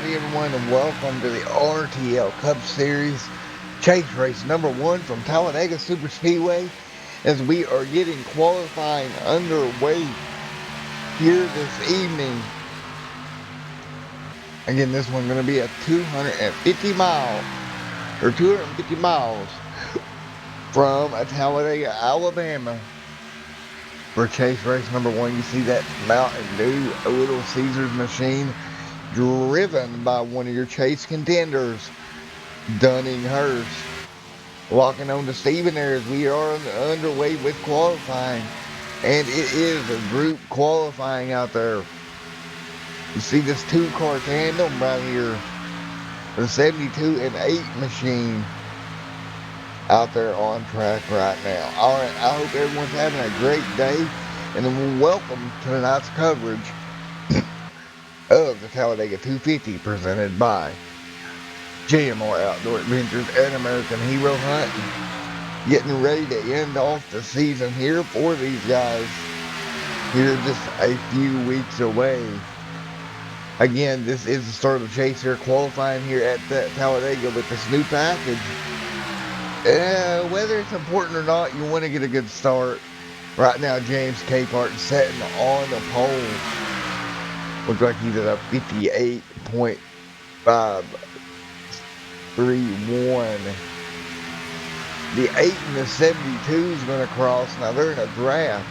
howdy everyone, and welcome to the RTL Cup Series Chase Race number 1 from Talladega Super Speedway, as we are getting qualifying underway here this evening. Again, this one's going to be a 250 miles from Talladega, Alabama, for Chase Race number 1. You see that Mountain Dew Little Caesars machine driven by one of your Chase contenders, Dunning-Hurst. Locking on to Steven there as we are underway with qualifying. And it is a group qualifying out there. You see this 2-car tandem right here. The 72 and 8 machine out there on track right now. Alright, I hope everyone's having a great day. And then welcome to tonight's coverage of the Talladega 250 presented by JMR Outdoor Adventures and American Hero Hunting. Getting ready to end off the season here for these guys. Here just a few weeks away. Again, this is the start of Chase here, qualifying here at Talladega with this new package. Whether it's important or not, you want to get a good start. Right now, James Capehart sitting on the pole. Looks like he's at a 58.531. The 8 and the 72 is going to cross. Now they're in a draft.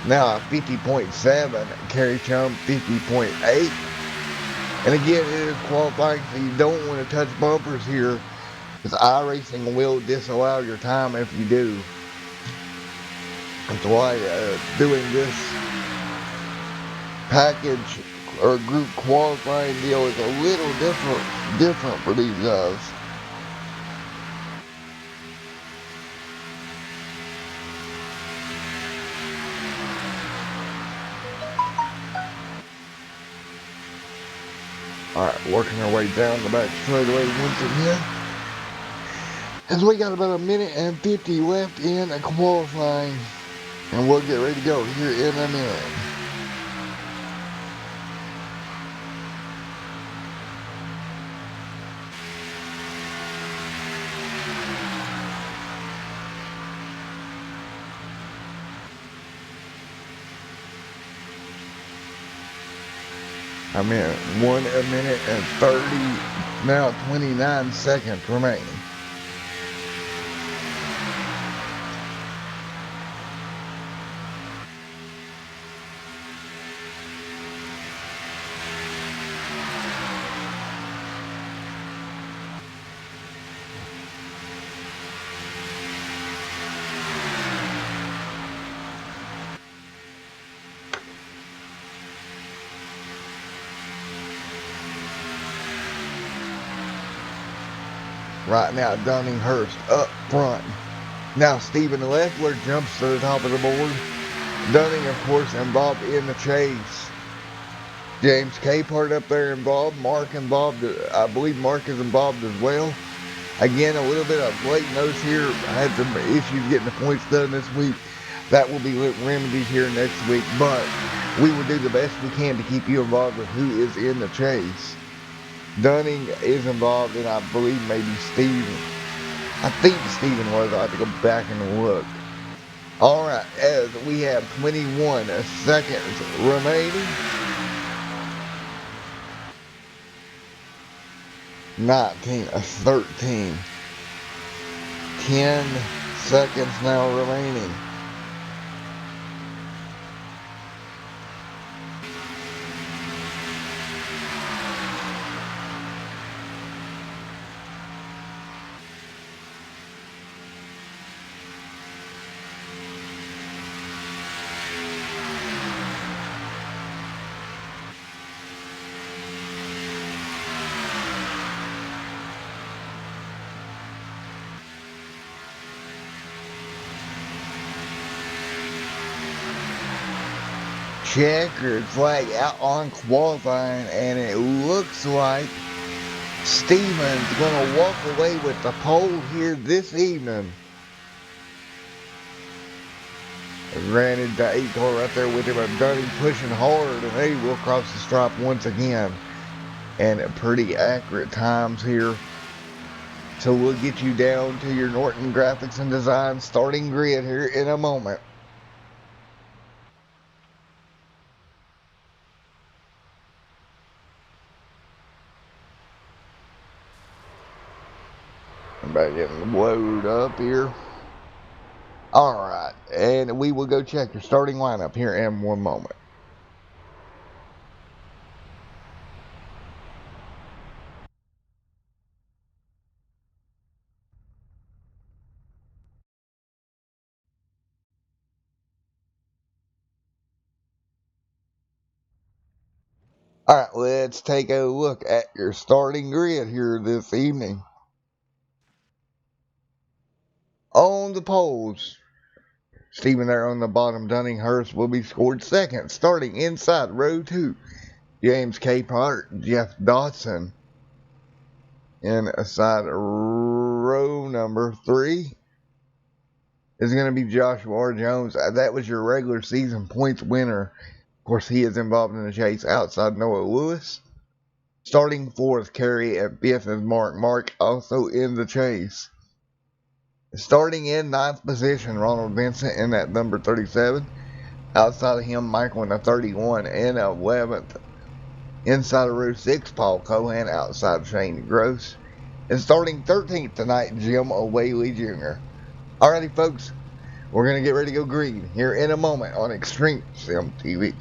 Now 50.7. Carry Chum 50.8. And again, it is qualifying, so you don't want to touch bumpers here, because iRacing will disallow your time if you do. That's why doing this package or group qualifying deal is a little different for these guys. Alright, working our way down the back straightaway once again, as we got about a minute and 50 left in qualifying, and we'll get ready to go here in a minute. I'm in 1 minute and 30, now 29 seconds remaining. Right now, Dunning-Hurst up front. Now, Stephen Leffler jumps to the top of the board. Dunning, of course, involved in the chase. James Capehart up there involved. Mark involved. I believe Mark is involved as well. Again, a little bit of late notice here. I had some issues getting the points done this week. That will be remedied here next week. But we will do the best we can to keep you involved with who is in the chase. Dunning is involved, and I believe maybe Steven. I think Steven was. I have to go back and look. Alright, as we have 21 seconds remaining. 19, 13. 10 seconds now remaining. Checkered flag out on qualifying, and it looks like Steven's going to walk away with the pole here this evening. Granted, the 8-car right there with him, and Dunning pushing hard, and they will cross the stripe once again. and pretty accurate times here. So we'll get you down to your Norton Graphics and Design starting grid here in a moment. Everybody getting loaded up here. Alright, and we will go check your starting lineup here in one moment. Alright, let's take a look at your starting grid here this evening. On the poles, Stephen there on the bottom, Dunninghurst will be scored second. Starting inside row 2, James Capehart, Jeff Dodson. Inside row number 3 is going to be Joshua R. Jones. That was your regular season points winner. Of course, he is involved in the chase outside Noah Lewis. Starting 4th, Kerry, and 5th is Mark, also in the chase. Starting in 9th position, Ronald Vincent in that number 37. Outside of him, Michael in the 31 and 11th. Inside of row 6, Paul Cohan. Outside Shane Gross. And starting 13th tonight, Jim O'Whaley Jr. Alrighty, folks, we're going to get ready to go green here in a moment on Extreme Sim TV.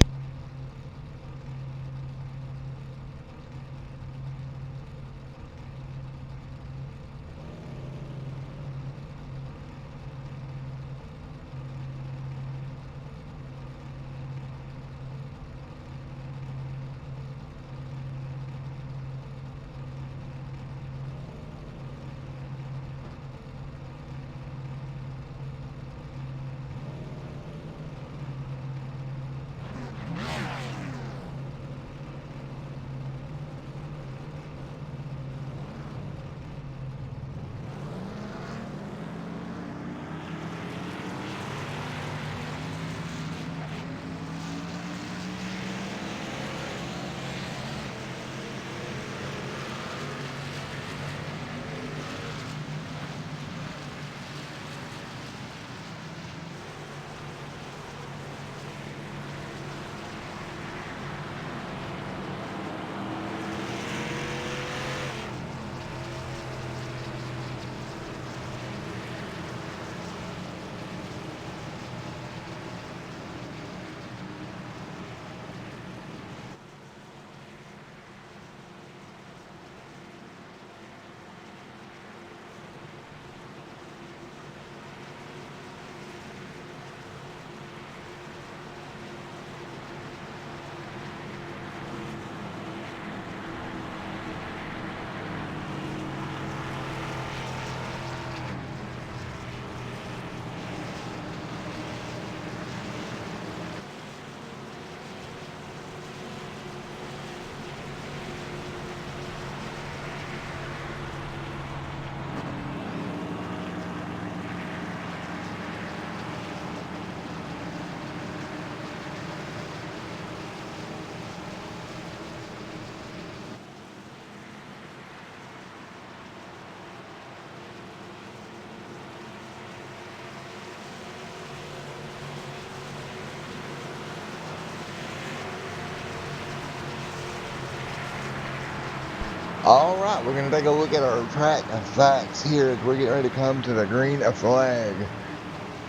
Alright, we're going to take a look at our track facts here as we're getting ready to come to the green flag.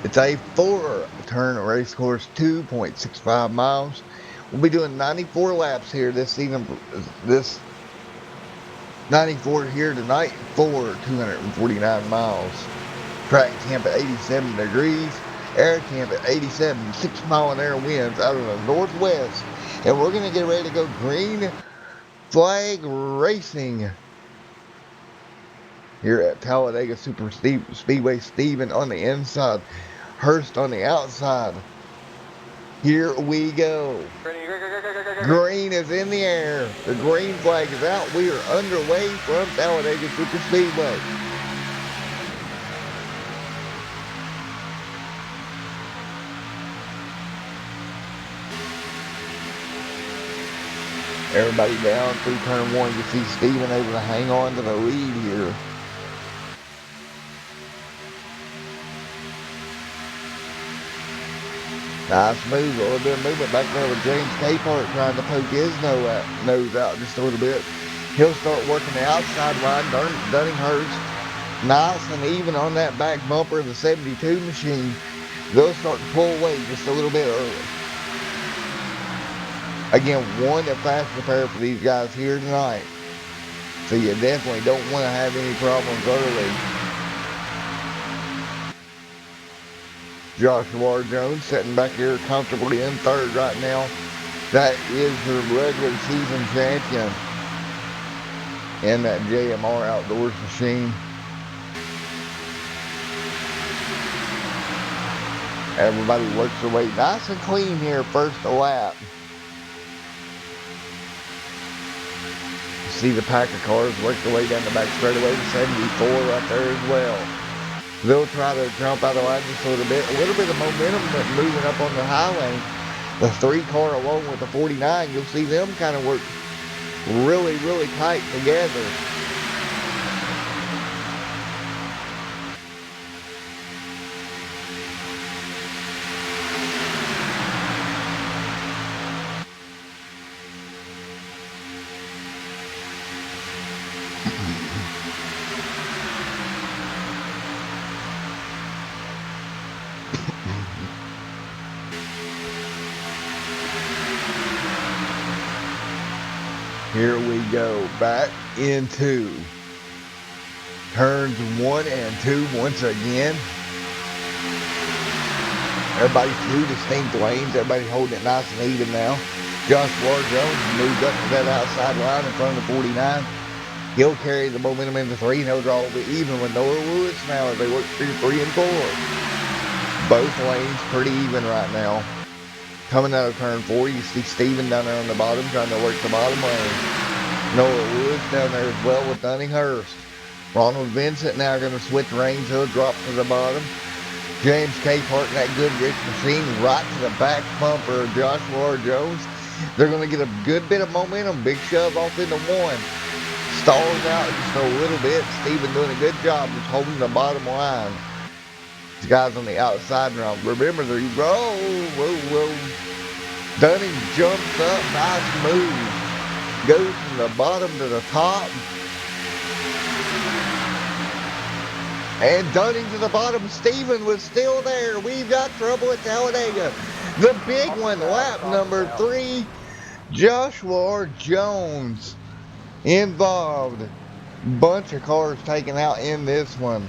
It's a 4-turn race course, 2.65 miles. We'll be doing 94 laps here this season, this 94 here tonight for 249 miles. Track temp at 87 degrees, air temp at 87, 6-mile-an-hour winds out of the northwest. And we're going to get ready to go green flag racing here at Talladega Super Speedway. Stephen on the inside, Hurst on the outside. Here we go. Green is in the air. The green flag is out. We are underway from Talladega Super Speedway. Everybody down through turn one. You see Steven able to hang on to the lead here. Nice move, a little bit of movement back there with James Capehart trying to poke his nose out just a little bit. He'll start working the outside line. Dunninghurst, nice and even on that back bumper of the 72 machine. They'll start to pull away just a little bit early. Again, one to fast repair for these guys here tonight. So you definitely don't want to have any problems early. Joshua Jones sitting back here comfortably in third right now. That is your regular season champion in that JMR Outdoors machine. Everybody works their way nice and clean here first lap. You see the pack of cars work their way down the back straightaway to 74 right there as well. They'll try to jump out of line just a little bit of momentum moving up on the highway. The 3 car along with the 49, you'll see them kind of work really, really tight together. Here we go, back into turns 1 and 2 once again. Everybody 2 distinct lanes, everybody holding it nice and even now. Joshua Jones moved up to that outside line in front of the 49. He'll carry the momentum into 3 and he'll draw a bit even with Noah Lewis now as they work through 3 and 4. Both lanes pretty even right now. Coming out of turn 4, you see Steven down there on the bottom trying to work the bottom lane. Noah Woods down there as well with Dunninghurst. Ronald Vincent now going to switch reins. He'll drop to the bottom. James Capehart in that Goodrich machine right to the back bumper of Joshua Jones. They're going to get a good bit of momentum. Big shove off into 1. Stalls out just a little bit. Steven doing a good job just holding the bottom line. These guys on the outside now. Remember, there you go. Whoa. Dunning jumps up. Nice move. Goes from the bottom to the top. And Dunning to the bottom. Steven was still there. We've got trouble at Talladega. The big one, lap number 3. Joshua Jones involved. Bunch of cars taken out in this one.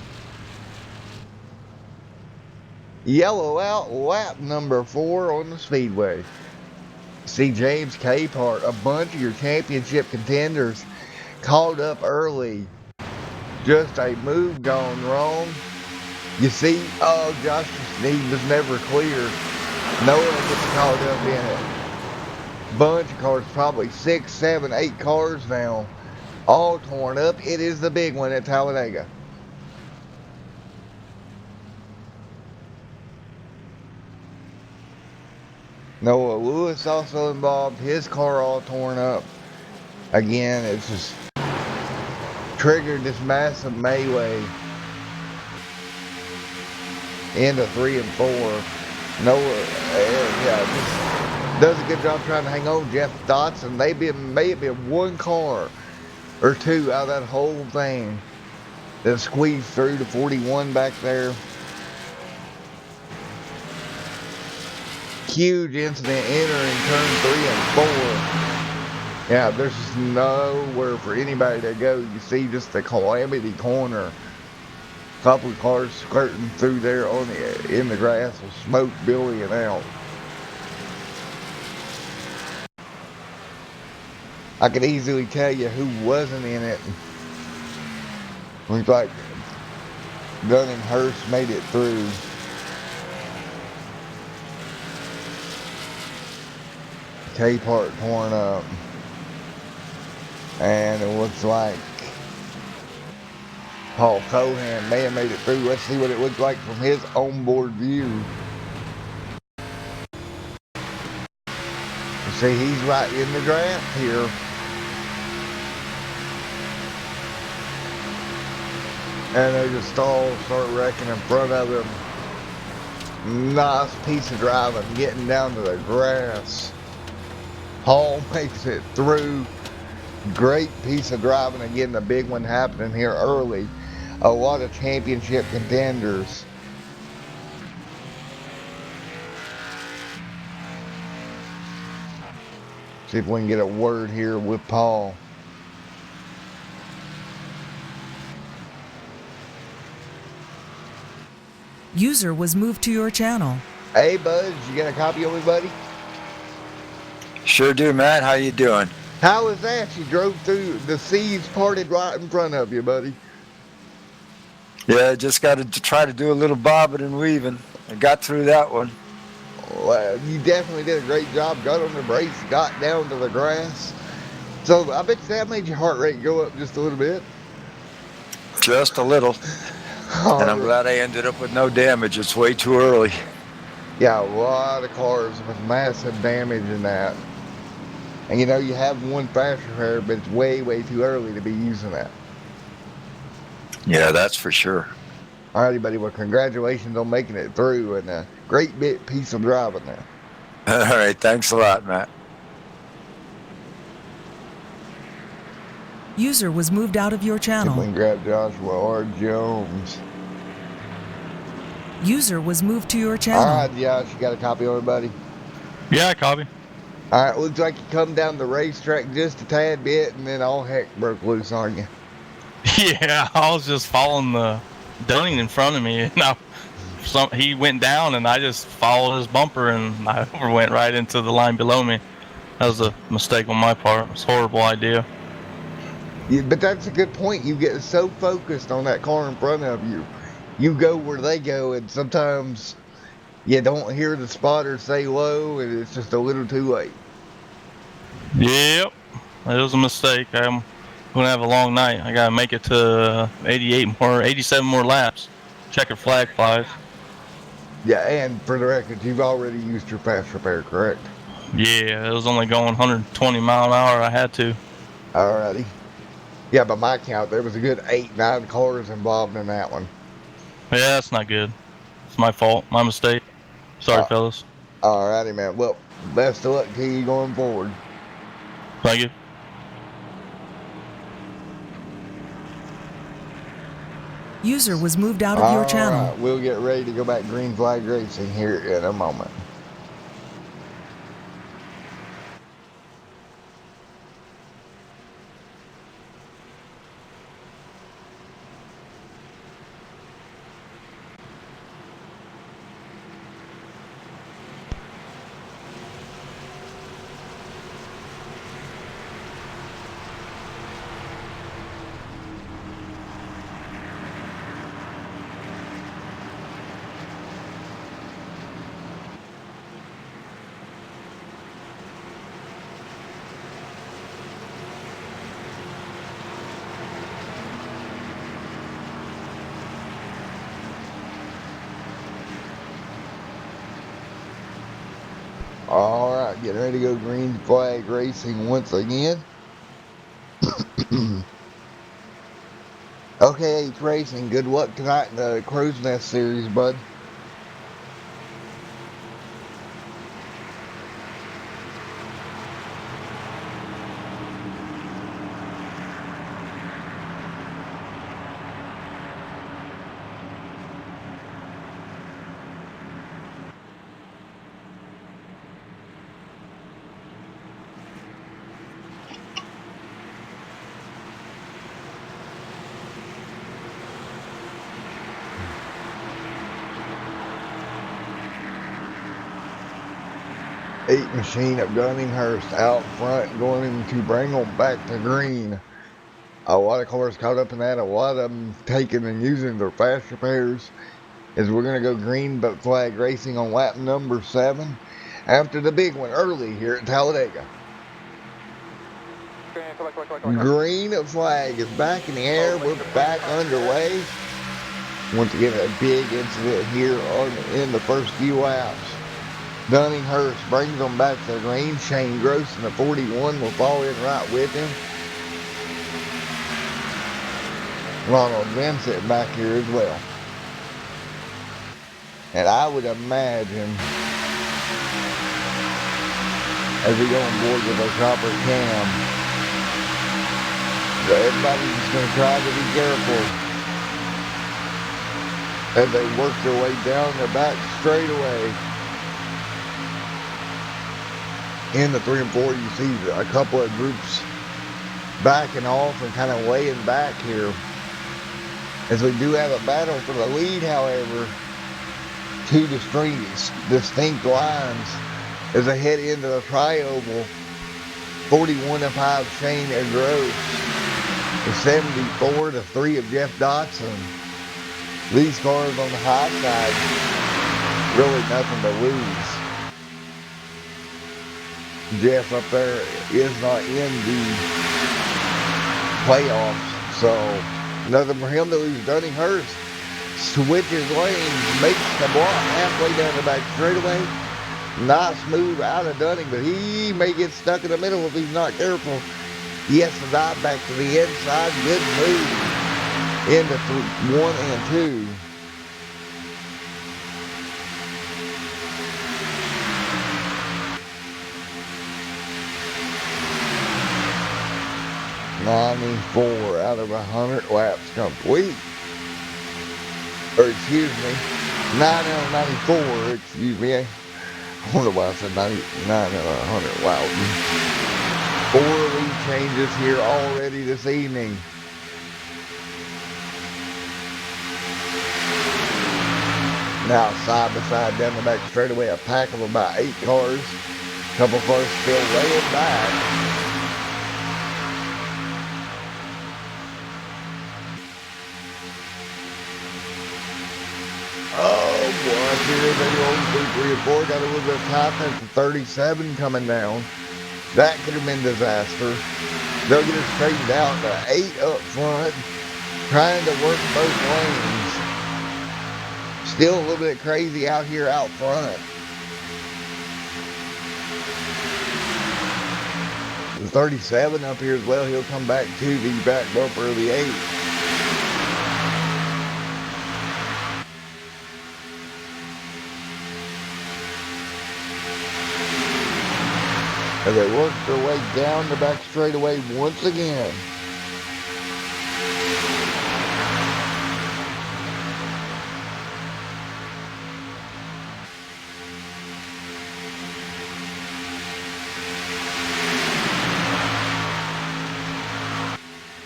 Yellow out, lap number 4 on the speedway. See James Capehart, a bunch of your championship contenders called up early. Just a move gone wrong. You see, Josh Sneed was never clear. No one gets called up in it. Bunch of cars, probably 6, 7, 8 cars now, all torn up. It is the big one at Talladega. Noah Lewis also involved, his car all torn up. Again, it's just triggered this massive melee into 3 and 4. Noah, just does a good job trying to hang on. Jeff Dotson, may have been 1 car or 2 out of that whole thing that squeezed through to 41 back there. Huge incident entering turn 3 and 4. Yeah, there's just nowhere for anybody to go. You see just the calamity corner. Couple of cars skirting through there in the grass with smoke billowing out. I could easily tell you who wasn't in it. Looks like Dunninghurst made it through. Capehart torn up. And it looks like Paul Cohan may have made it through. Let's see what it looks like from his onboard view. See, he's right in the draft here. And they just start wrecking in front of him. Nice piece of driving, getting down to the grass. Hall makes it through. Great piece of driving, and getting a big one happening here early. A lot of championship contenders. See if we can get a word here with Paul. User was moved to your channel. Hey, Buzz, you got a copy of me, buddy? Sure do, Matt. How you doing? How was that? You drove through, the seas parted right in front of you, buddy. Yeah, just got to try to do a little bobbing and weaving. I got through that one. Well, you definitely did a great job. Got on the brakes, got down to the grass. So I bet that made your heart rate go up just a little bit. Just a little. And I'm glad I ended up with no damage. It's way too early. Yeah, a lot of cars with massive damage in that. And you know, you have one fast repair, but it's way, way too early to be using that. Yeah, that's for sure. Alrighty, buddy. Well, congratulations on making it through, and a great bit piece of driving there. All right, thanks a lot, Matt. User was moved out of your channel. We can grab Joshua R. Jones. User was moved to your channel. Alright, Josh, you got a copy of it, buddy? Yeah, copy. Alright, looks like you come down the racetrack just a tad bit, and then all heck broke loose on you. Yeah, I was just following the Dunning in front of me, and he went down, and I just followed his bumper, and I went right into the line below me. That was a mistake on my part. It was a horrible idea. Yeah, but that's a good point. You get so focused on that car in front of you. You go where they go, and sometimes you don't hear the spotter say low, and it's just a little too late. Yep, it was a mistake. I'm gonna have a long night. I gotta make it to 87 more laps. Checkered flag flies. Yeah, and for the record, you've already used your fast repair, correct? Yeah, it was only going 120 mile an hour. I had to. Alrighty. Yeah, by my count, there was a good 8-9 cars involved in that one. Yeah, that's not good. It's my fault. My mistake. Sorry, fellas. Alrighty, man. Well, best of luck to you going forward. Thank you. User was moved out of your channel. Alright, we'll get ready to go back green flag racing here in a moment. Alright, getting ready to go green flag racing once again. Okay, H Racing, good luck tonight in the Crow's Nest Series, bud. Eight machine of Gunninghurst out front, going to bring them back to green. A lot of cars caught up in that. A lot of them taking and using their fast repairs. As we're going to go green but flag racing on lap number 7 after the big one early here at Talladega. Green flag is back in the air. We're back underway. Once again, a big incident here in the first few laps. Dunninghurst brings them back to the green. Shane Gross in the 41 will fall in right with him. Ronald Vincent back here as well. And I would imagine, as we go on board with our chopper cam, that everybody's just going to try to be careful as they work their way down the back straightaway. In the 3 and 4, you see a couple of groups backing off and kind of laying back here. As we do have a battle for the lead, however, two distinct lines as they head into the tri-oval. 41-5 Shane and Gross. The 74 to 3 of Jeff Dotson. These cars on the high side, really nothing to lose. Jeff up there is not in the playoffs, so nothing for him to lose. Dunninghurst switches lanes, makes the block halfway down the back straightaway. Nice move out of Dunning, but he may get stuck in the middle if he's not careful. He has to dive back to the inside. Good move into 1 and 2. .94 out of 100 laps complete. Or excuse me, 9 out of 94, excuse me. I wonder why I said 99 out of 100. Wow. 4 lead changes here already this evening. Now side by side down the back straightaway, a pack of about 8 cars. A couple cars still laying back. Here they go, 3 and 4, got a little bit of time. That's the 37 coming down. That could have been disaster. They'll get it straightened out. The 8 up front, trying to work both lanes. Still a little bit crazy out here out front. The 37 up here as well, he'll come back to the back bumper of the 8. As they work their way down the back straightaway once again.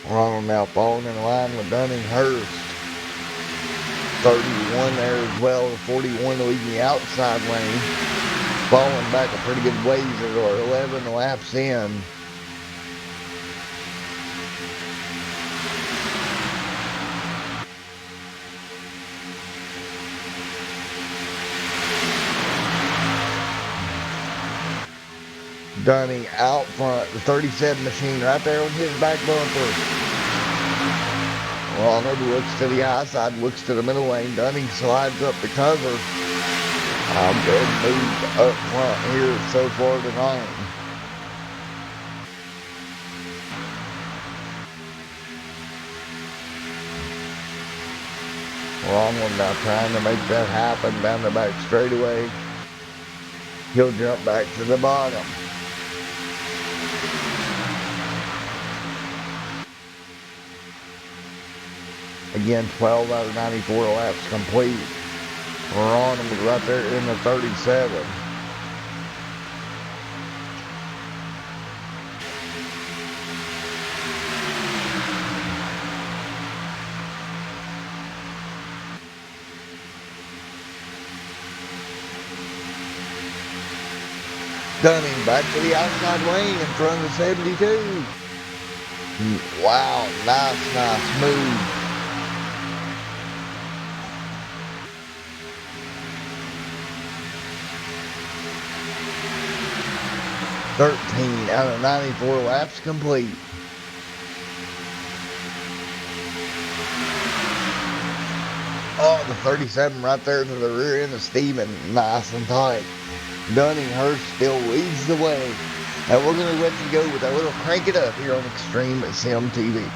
Ronald now falling in line with Dunninghurst. 31 there as well, 41 leading the outside lane. Falling back a pretty good ways as our 11 laps in. Dunning out front, the 37 machine right there on his back bumper. Ronald looks to the outside, looks to the middle lane. Dunning slides up the cover. Good move up front here so far tonight. Ronald now trying to make that happen down the back straightaway. He'll jump back to the bottom. Again, 12 out of 94 laps complete. Ronald right there in the 37. Dunning back to the outside lane in front of the 72. Wow, nice move. .13 out of 94 laps complete. Oh, the 37 right there to the rear end of Steven. Nice and tight. Dunninghurst still leads the way. And we're going to let you go with a little Crank It Up here on Extreme Sim TV.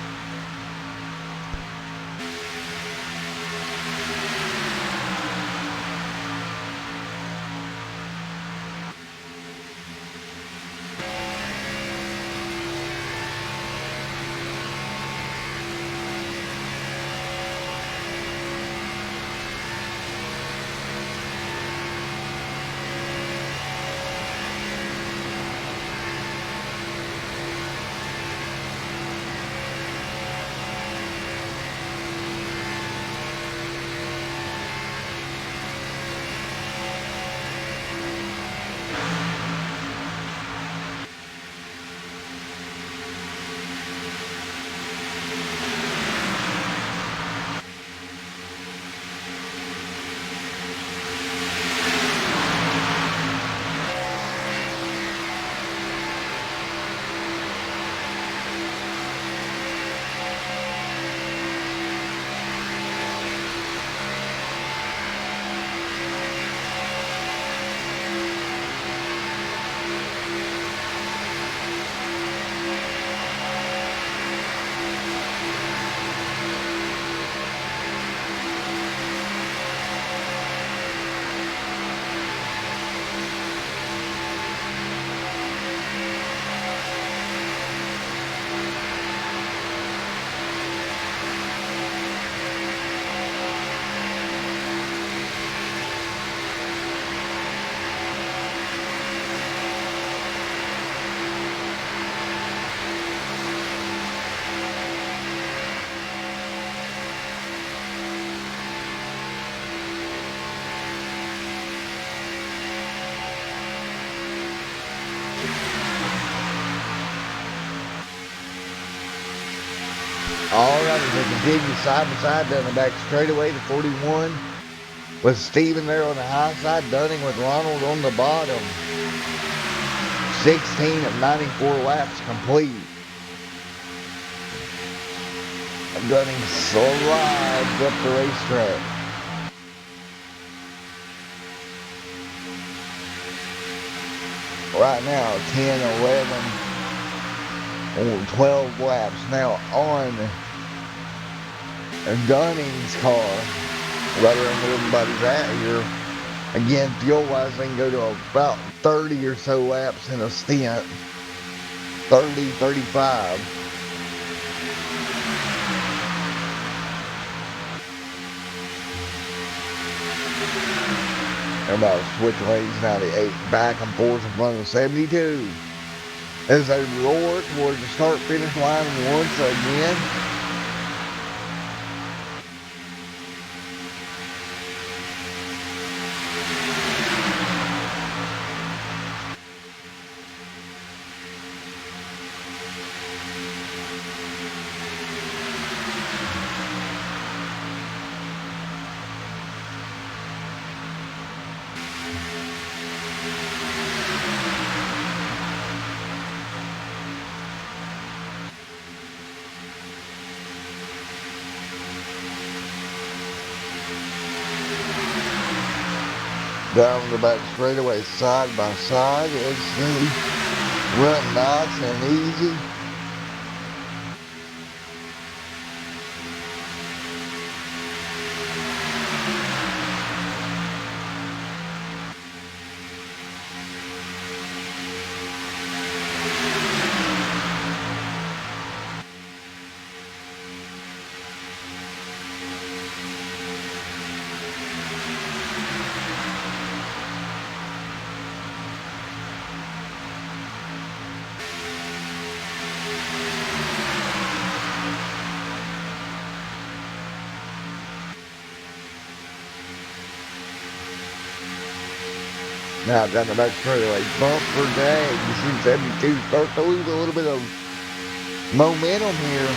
Alright, as they continue side by side down the back straightaway to 41. With Steven there on the high side, Dunning with Ronald on the bottom. 16 of 94 laps complete. Dunning slides up the racetrack. Right now, 10, 11, 12 laps now on Dunning's car. Right around where everybody's at here. Again, fuel-wise, they can go to about 30 or so laps in a stint. 30, 35. Everybody switch lanes now to 8, back and forth in front of 72. As they roar towards the start-finish line once again. Down the back straightaway side by side. It's run nice and easy. Now down the back straightaway, bumper drag. You see 72 start to lose a little bit of momentum here.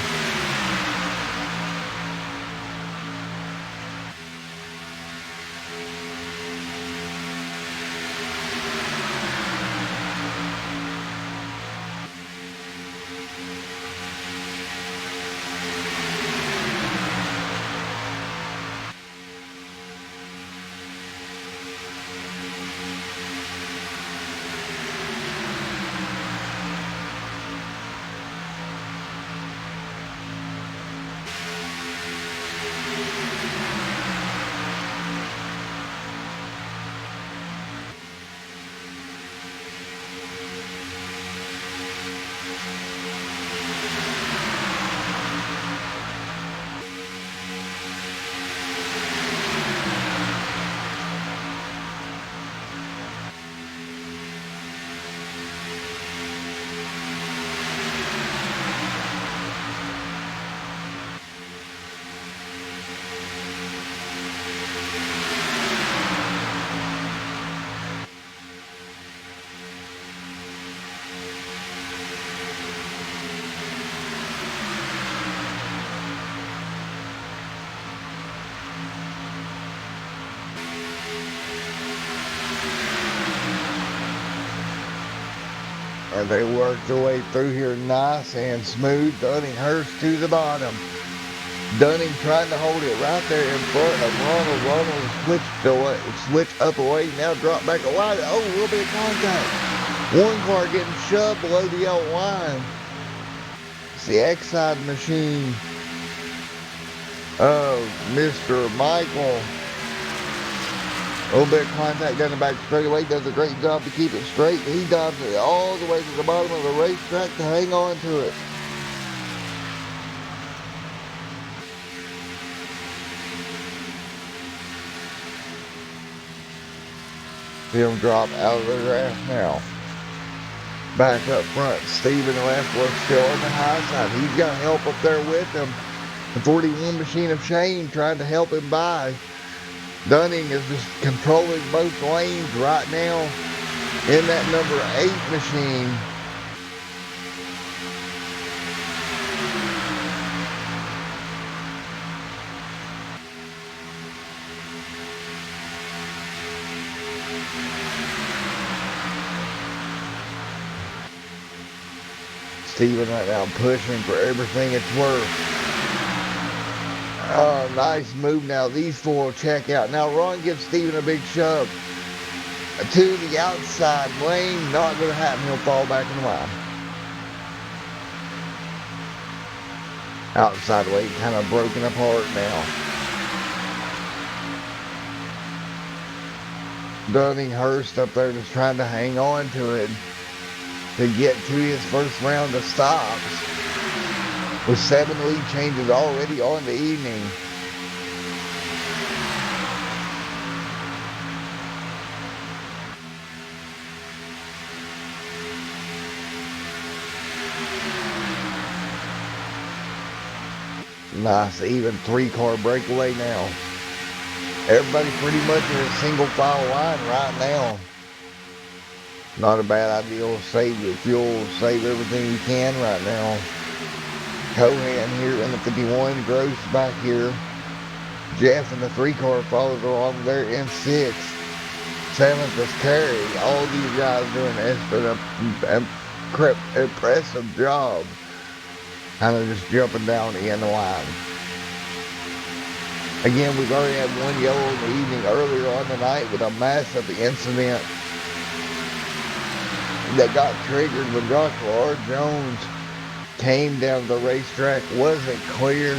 and they work their way through here nice and smooth. Dunninghurst to the bottom. Dunning trying to hold it right there in front of Ronald. Ronald switched up away, now drop back a wide. Oh, a little bit of contact. One car getting shoved below the yellow line. It's the Exide machine of Mr. Michael. A little bit of contact down the back straightaway. Does a great job to keep it straight. He dives it all the way to the bottom of the racetrack to hang on to it. See him drop out of the grass now. Back up front, Stephen Leffler still on the high side. He's got help up there with him. The 41 machine of Shane trying to help him by. Dunning is just controlling both lanes right now in that number 8 machine. Steven right now pushing for everything it's worth. Oh, nice move now. These four will check out. Now Ron gives Steven a big shove to the outside lane. Not going to happen. He'll fall back in the line. Outside lane kind of broken apart now. Dunninghurst up there just trying to hang on to it to get to his first round of stops. With 7 lead changes already on the evening. Nice even 3-car breakaway now. Everybody pretty much in a single file line right now. Not a bad idea. Save your fuel, save everything you can right now. Cohan here in the 51, Gross back here. Jeff in the 3-car follows along there in 6th. 7th is Terry. All these guys doing an impressive job. Kind of just jumping down the end of the line. Again, we've already had one yellow in the evening earlier on the night with a massive incident that got triggered when Joshua R. Jones came down the racetrack, wasn't clear,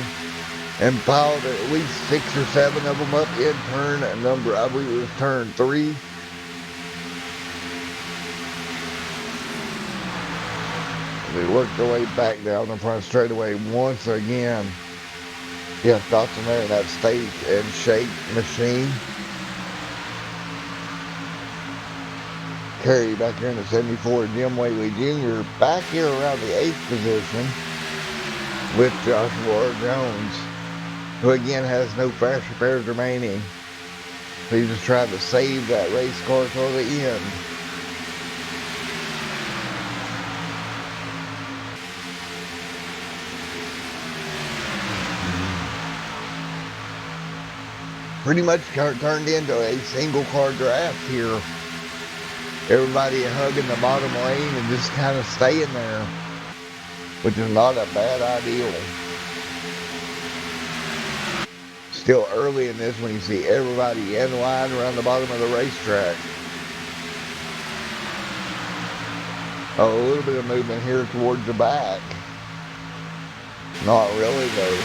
and piled at least 6 or 7 of them up in turn number, I believe it was turn 3. They worked their way back down the front straightaway once again. Yeah, Dawson there in that stage and shake machine. Kerry back here in the 74, Jim Whaley Jr. back here around the 8th position with Joshua R. Jones, who again has no fast repairs remaining. So he's just trying to save that race car till the end. Pretty much turned into a single car draft here. Everybody hugging the bottom lane and just kind of staying there, which is not a bad idea. Still early in this when you see everybody in line around the bottom of the racetrack. Oh, a little bit of movement here towards the back. Not really though.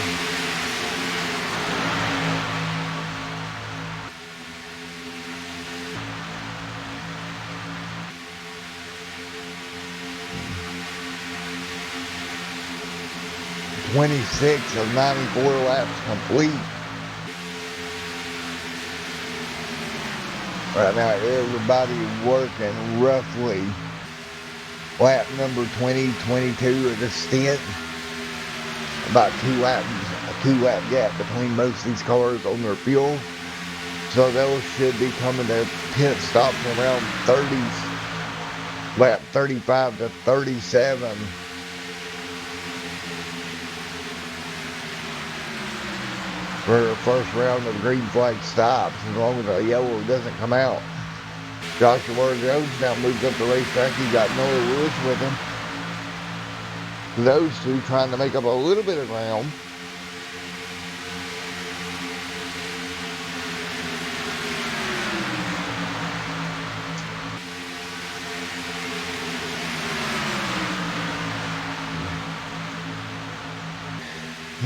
(26 of 94 laps complete. Right now, everybody working roughly lap number 20, 22 of the stint. About a 2-lap gap between most of these cars on their fuel. So those should be coming to pit stops around 30s, lap 35 to 37. For the first round of green flag stops, as long as the yellow doesn't come out. Joshua Jones now moves up the racetrack. He got Noah Lewis with him. Those two trying to make up a little bit of ground.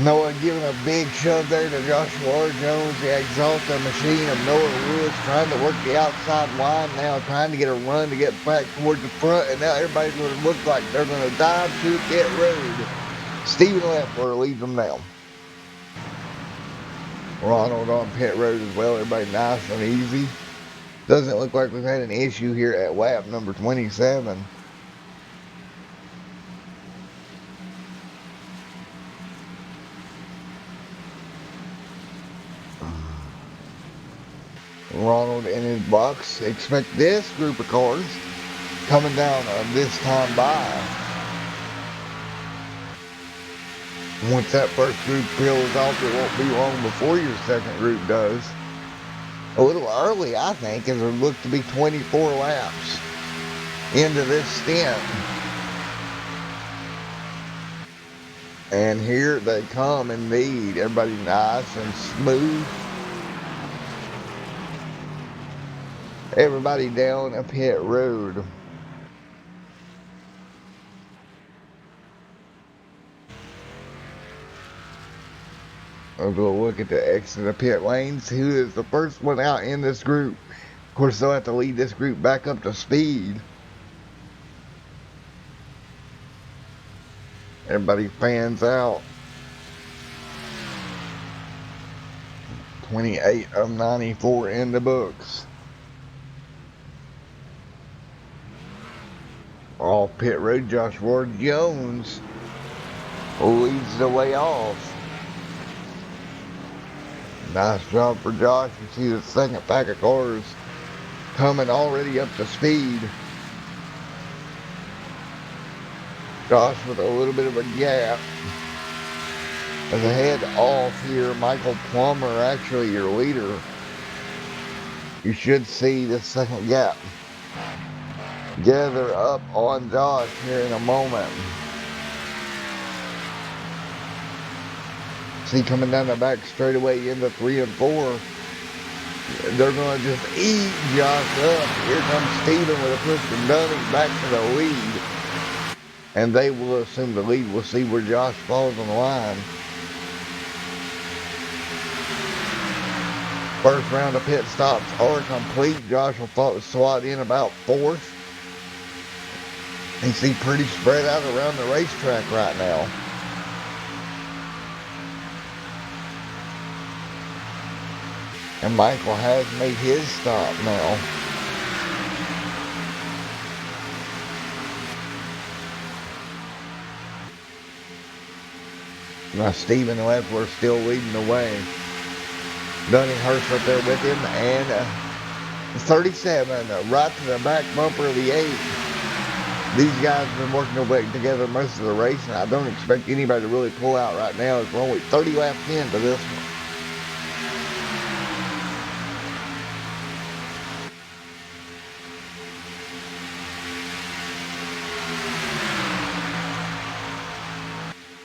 Noah giving a big shove there to Joshua Jones. The exalted machine of Noah Lewis trying to work the outside line now, trying to get a run to get back towards the front. And now everybody's going to look like they're going to dive to pit road. Stephen Leffler leads them down. Ronald on pit road as well. Everybody nice and easy. Doesn't look like we've had an issue here at lap number 27. Ronald in his box. Expect this group of cars coming down this time by. Once that first group peels off, it won't be long before your second group does. A little early, I think, as it looks to be 24 laps into this stint. And here they come indeed. Everybody nice and smooth. Everybody down a pit road. We'll go look at the exit of pit lanes. Who is the first one out in this group? Of course, they'll have to lead this group back up to speed. Everybody fans out. 28 of 94 in the books. Off pit road, Joshua Jones leads the way off. Nice job for Josh. You see the second pack of cars coming already up to speed. Josh with a little bit of a gap. As a head off here, Michael Plummer, actually your leader. You should see the second gap gather up on Josh here in a moment. See coming down the back straightaway into 3 and 4. They're going to just eat Josh up. Here comes Steven with a push from Dunning back to the lead. And they will assume the lead. We'll see where Josh falls on the line. First round of pit stops are complete. Josh will slot in about 4th. You see pretty spread out around the racetrack right now. And Michael has made his stop now. Now Stephen Leffler still leading the way. Dunninghurst right there with him, and 37 right to the back bumper of the 8. These guys have been working their way together most of the race, and I don't expect anybody to really pull out right now as we're only 30 laps into this one.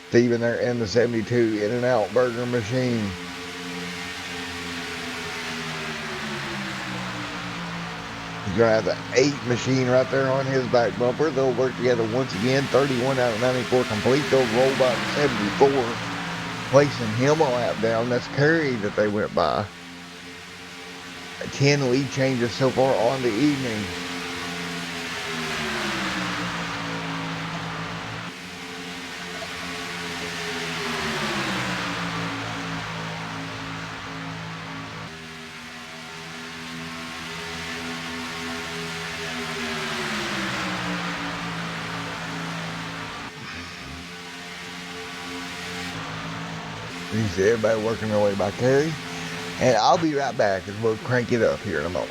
Steven there in the 72 In-N-Out Burger machine. He's going to have the 8 machine right there on his back bumper. They'll work together once again. 31 out of 94 complete. They'll roll by the 74, placing him a lap down. That's Curry that they went by. 10 lead changes so far on the evening. You see everybody working their way by Kerry. And I'll be right back as we'll crank it up here in a moment.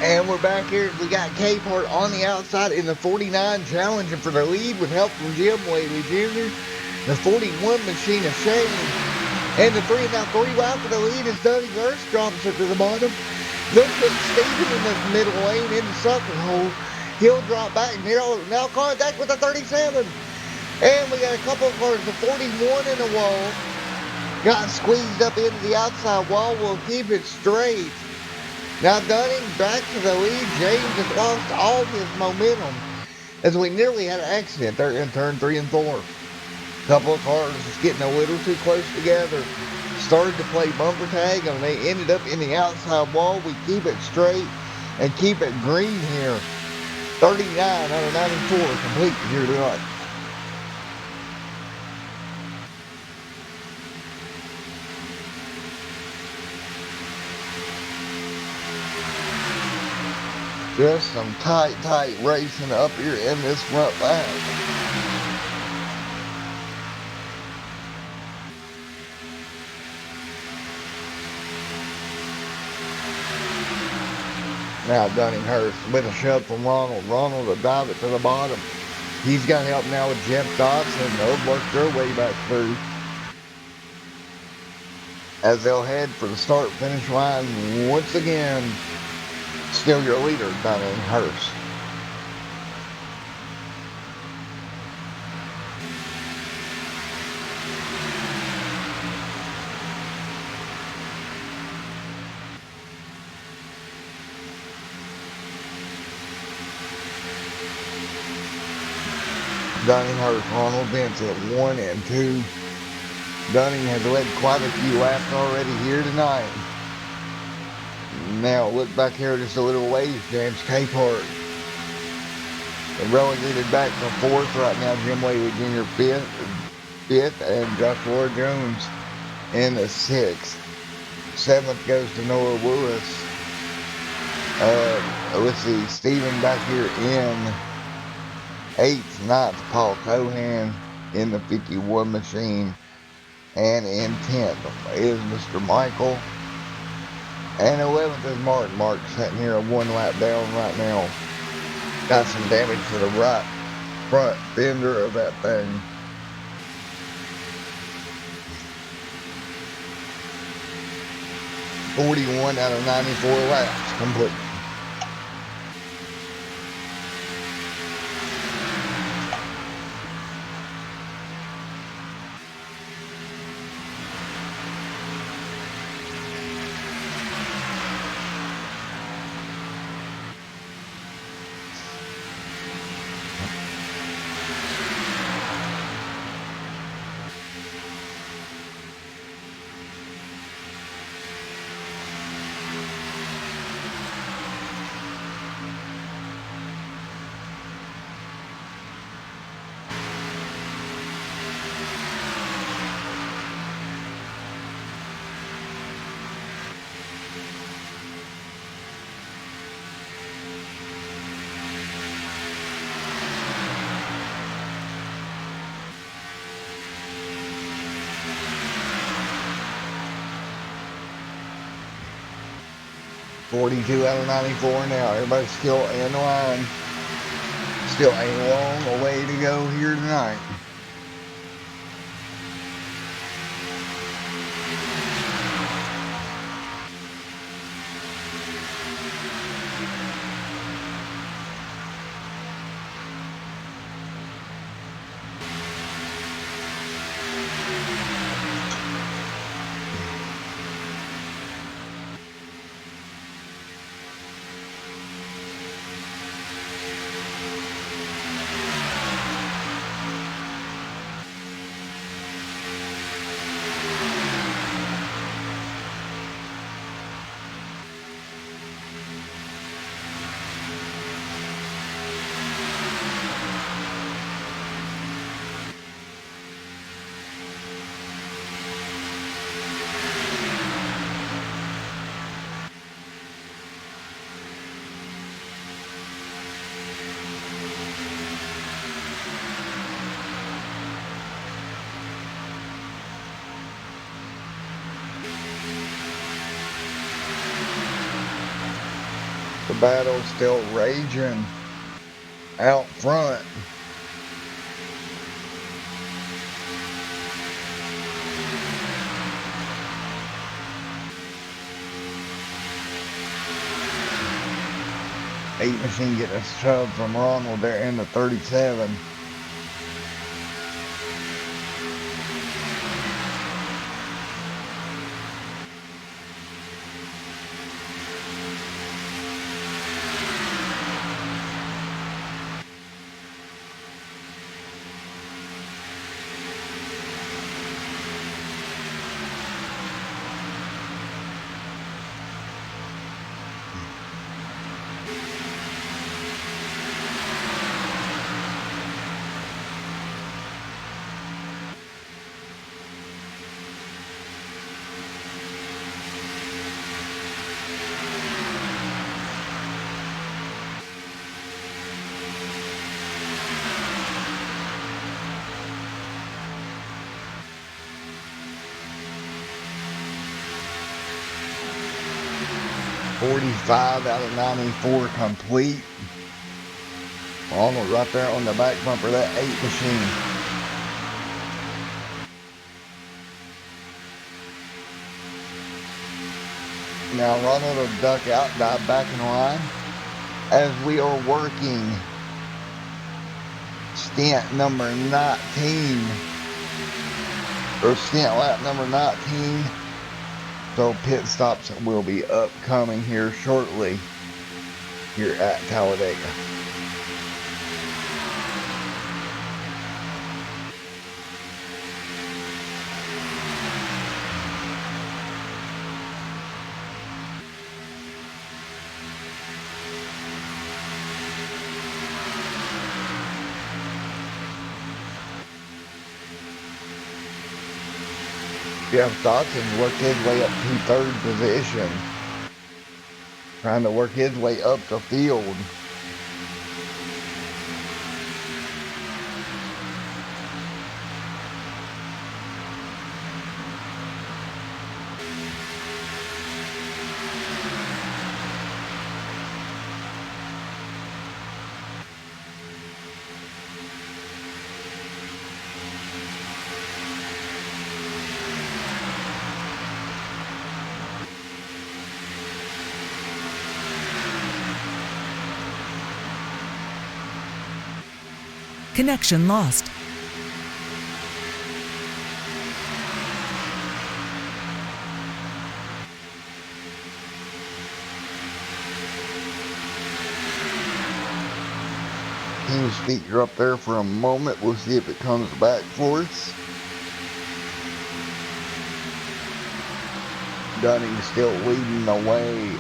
And we're back here. We got Capehart on the outside in the 49 challenging for the lead with help from Jim Whaley Jr. The 41 Machine of Shame. And the 3 wide for the lead is Dunning Hurst drops it to the bottom. They'll put Steven in the middle lane in the sucker hole. He'll drop back. Now contact with the 37. And we got a couple of cars. The 41 in the wall. Got squeezed up into the outside wall. We'll keep it straight. Now Dunning back to the lead. James has lost all his momentum as we nearly had an accident there in turn 3 and 4. Couple of cars just getting a little too close together. Started to play bumper tag and they ended up in the outside wall. We keep it straight and keep it green here. 39 out of 94 complete here tonight. Just some tight racing up here in this front lap. Now Dunning Hurst with a shove from Ronald. Ronald will drive it to the bottom. He's got help now with Jeff Dodson. They'll work their way back through as they'll head for the start-finish line once again. Still your leader, Dunning Hurst. Dunning Hurst, Ronald Vincent, 1 and 2. Dunning has led quite a few laps already here tonight. Now look back here just a little ways, James Capehart. Relegated back to 4th right now. Jim Whaley Jr. 5th, and Joshua Jones in the 6th. 7th goes to Noah Lewis. Let's see, Steven back here in 8th, 9th, Paul Cohan in the 51 machine. And in 10th is Mr. Michael. And 11th is Martin. Mark's sitting here 1 lap down right now. Got some damage to the right front fender of that thing. .41 out of 94 laps complete. .42 out of 94 now. Everybody's still in line. Still a long way to go here tonight. The battle's still raging out front. Eight Machine getting a shove from Ronald there in the 37. .45 out of 94 complete. Ronald right there on the back bumper of that 8 Machine. Now Ronald will duck out, dive back in line as we are working stint number 19, or stint lap number 19. So pit stops will be upcoming here shortly here at Talladega. Jeff Dodson worked his way up to third position, trying to work his way up the field. Connection lost. Team speaker up there for a moment. We'll see if it comes back for us. Dunning still leading the way.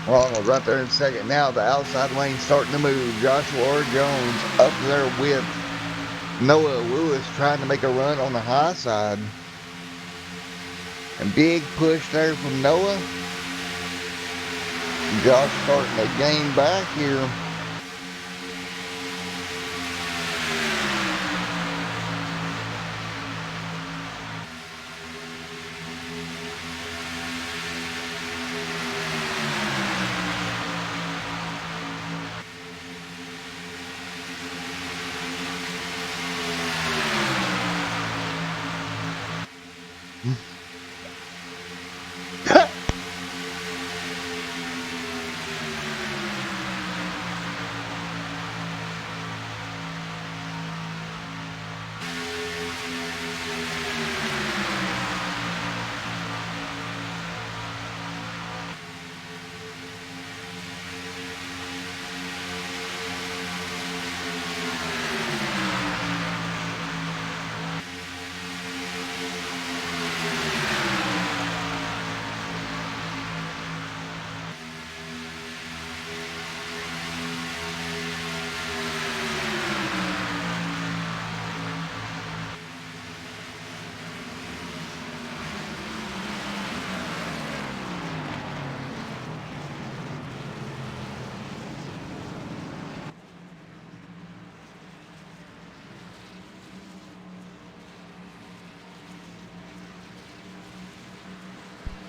Ronald right there in second. Now the outside lane starting to move. Joshua R. Jones up there with Noah Lewis trying to make a run on the high side. And big push there from Noah. Josh starting to gain back here.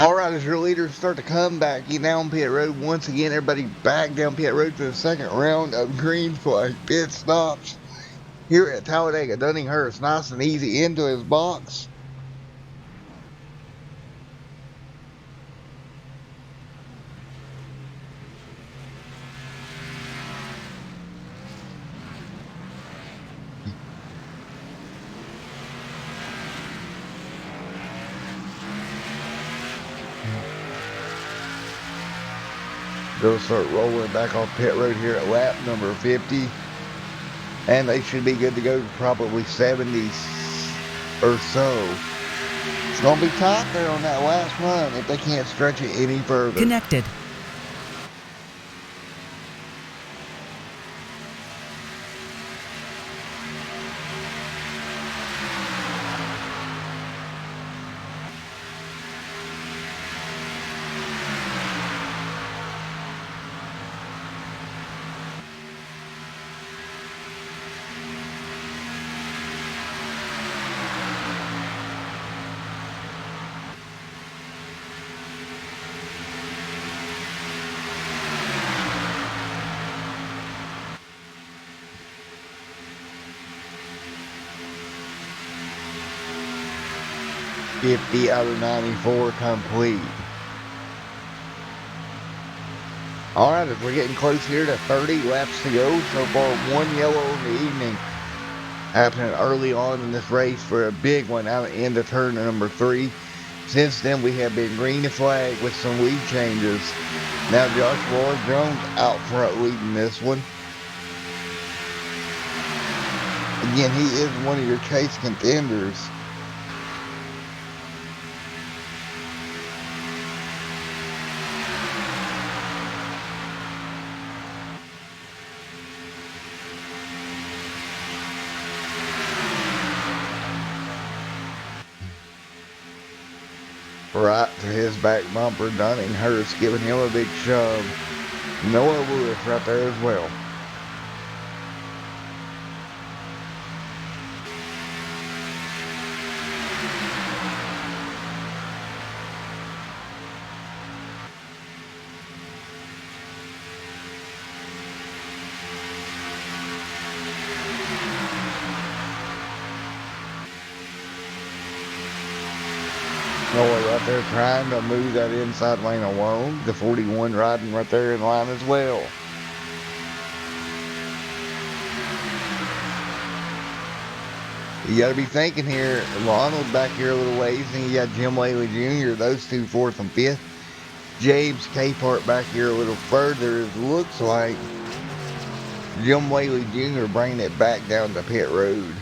Alright, as your leaders start to come back down pit road, once again, everybody back down pit road for the second round of green flag pit stops here at Talladega. Dunninghurst, nice and easy into his box. They'll start rolling back off pit road here at lap number 50. And they should be good to go probably 70 or so. It's going to be tight there on that last run if they can't stretch it any further. Connected. .50 out of 94 complete. Alright, as we're getting close here to 30 laps to go, so far one yellow in the evening happening early on in this race for a big one out into turn number 3. Since then we have been green to flag with some lead changes. Now Joshua Jones out front leading this one. Again, he is one of your chase contenders. Right to his back bumper, Dunninghurst giving him a big shove. Noah Lewis right there as well. Noah right there trying to move that inside lane alone. The 41 riding right there in line as well. You got to be thinking here, Ronald back here a little ways, and you got Jim Whaley Jr., those two 4th and 5th. James Capehart back here a little further. It looks like Jim Whaley Jr. bringing it back down to pit road.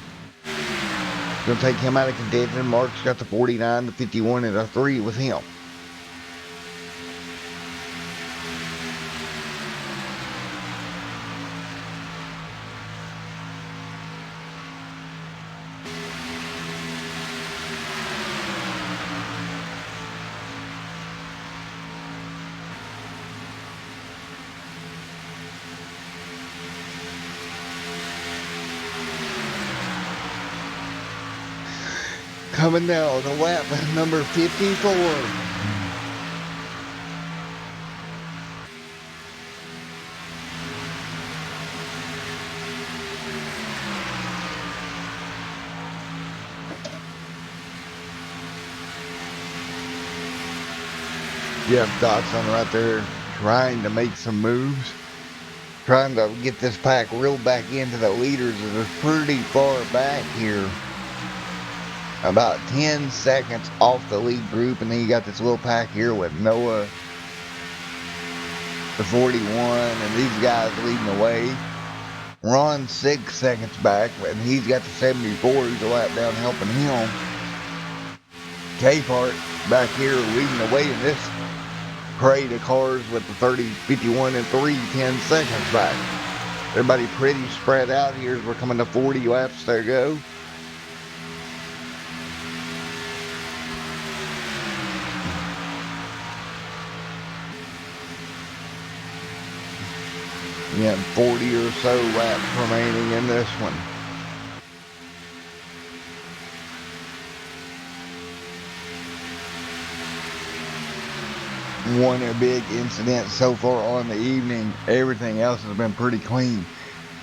Going to take him out of contention. Mark's got the 49, the 51, and a 3 with him. Coming now to lap number 54. Jeff Dotson right there trying to make some moves. Trying to get this pack reeled back into the leaders. They're pretty far back here. About 10 seconds off the lead group, and then you got this little pack here with Noah, the 41, and these guys leading the way. Ron 6 seconds back, and he's got the 74 who's a lap down helping him. Capehart back here leading the way in this parade of cars with the 30, 51, and 3, 10 seconds back. Everybody pretty spread out here as we're coming to 40 laps to go. You have 40 or so laps remaining in this one. one big incident so far on the evening. Everything else has been pretty clean.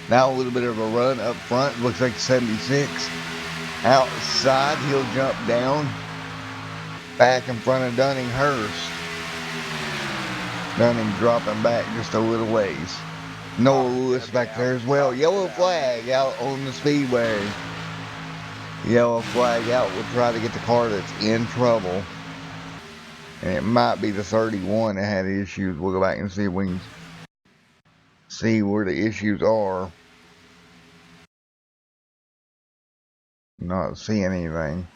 Now a little bit of a run up front. Looks like 76. Outside, he'll jump down. Back in front of Dunning-Hurst. Dunning dropping back just a little ways. Noah Lewis back there as well. Yellow flag out on the speedway. Yellow flag out. We'll try to get the car that's in trouble. And it might be the 31 that had issues. We'll go back and see if we can see where the issues are. Not seeing anything.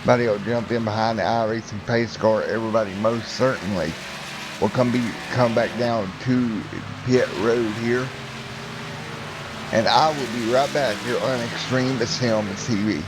Somebody will jump in behind the iRacing pace car. Everybody most certainly will come back down to pit road here. And I will be right back here on Extreme Film TV.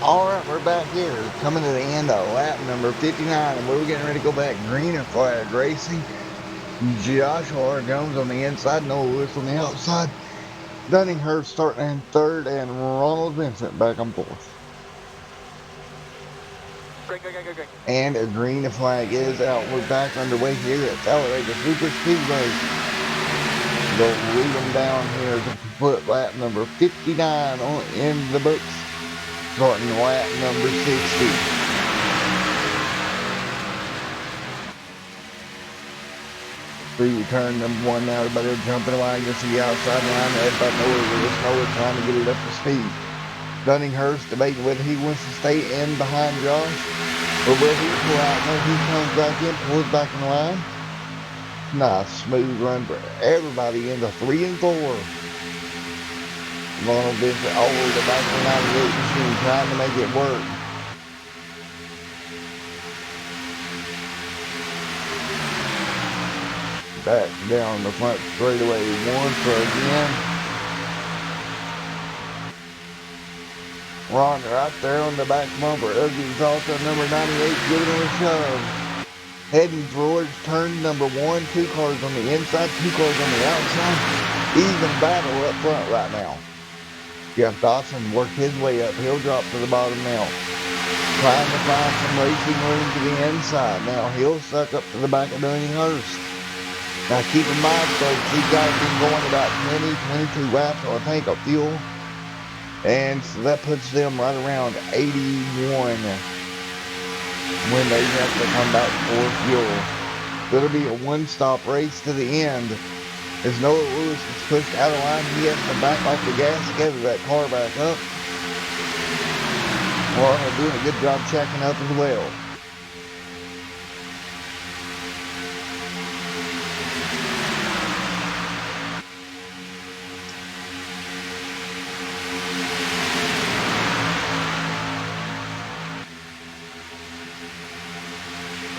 Alright, we're back here, coming to the end of lap number 59, and we're getting ready to go back green and flag racing. Joshua Jones on the inside, Noah Lewis on the outside, Dunninghurst starting in third, and Ronald Vincent back on fourth. Great. And a green flag is out. We're back underway here at Talladega Super Speedway. They'll lead them down here to put lap number 59 in the books, starting lap number 60. Through turn number 1 now, everybody jumping around. You can see the outside line. Everybody Noah trying to get it up to speed. Dunninghurst debating whether he wants to stay in behind Josh or will he pull out. No, he comes back in, pulls back in the line. Nice smooth run for everybody into 3 and 4. Ronald Vincent all the back of the 98 machine trying to make it work. Back down the front straightaway once again. Ron right there on the back bumper. Ugly's also number 98 giving him a shove. Heading towards turn number 1. 2 cars on the inside, 2 cars on the outside. Even battle up front right now. Jeff Dawson worked his way up. He'll drop to the bottom now. Trying to find some racing room to the inside. Now he'll suck up to the back of Dunninghurst. Now keep in mind, folks, these guys have been going about 22 laps on a tank of fuel. And so that puts them right around 81 when they have to come back for fuel. It'll be a one-stop race to the end. As Noah Lewis is pushed out of line, he has to back off the gas to gather that car back up. Well, they're doing a good job checking up as well.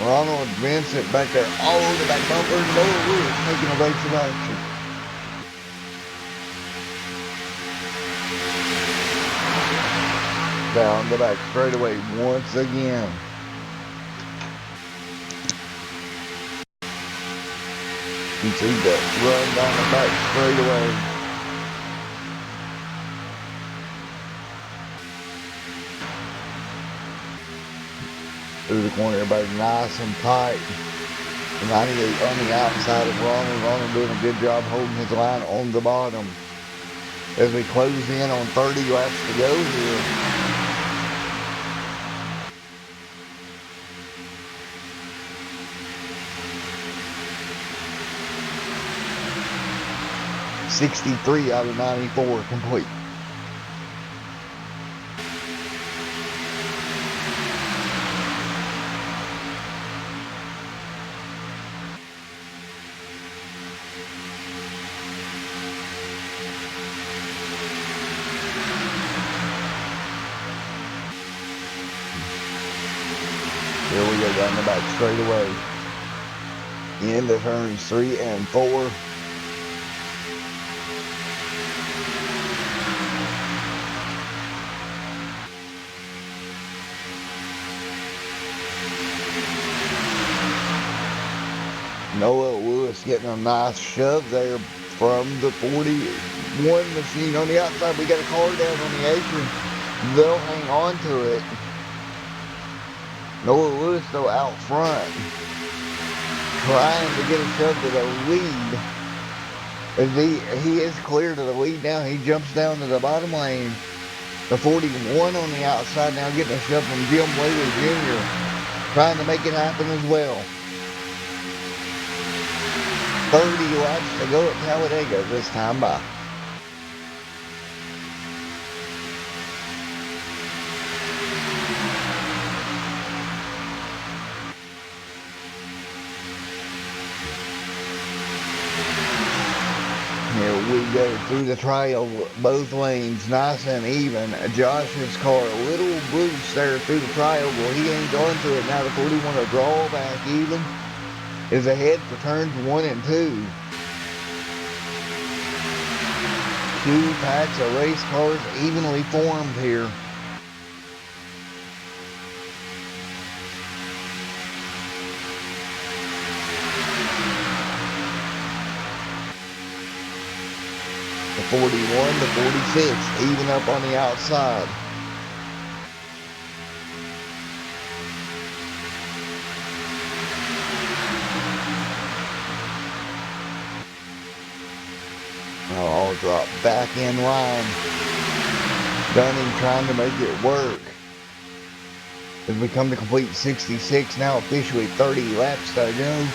Ronald Vincent back there, all the back bumper, Noah Lewis taking a race of action. Down the back straightaway once again. You see that run down the back straightaway. Through the corner, everybody nice and tight. The 98 on the outside of Ronald. Ronald doing a good job holding his line on the bottom. As we close in on 30 laps to go here. .63 out of 94 complete. Here we go down the back straightaway. Into turns 3 and 4. Noah Lewis getting a nice shove there from the 41 machine on the outside. We got a car down on the apron. They'll hang on to it. Noah Lewis though out front, trying to get a shove to the lead. As he is clear to the lead now. He jumps down to the bottom lane. The 41 on the outside now getting a shove from Jim Whaley Jr. Trying to make it happen as well. 30 laps to go at Talladega this time by. Here we go through the trail, both lanes nice and even. Josh's car, a little boost there through the triangle. He ain't going to it now. The 41 will draw back even. Is ahead for turns 1 and 2. 2 packs of race cars evenly formed here. The 41, the 46, even up on the outside. I'll drop back in line. Dunning trying to make it work. As we come to complete 66, now officially 30 laps to go.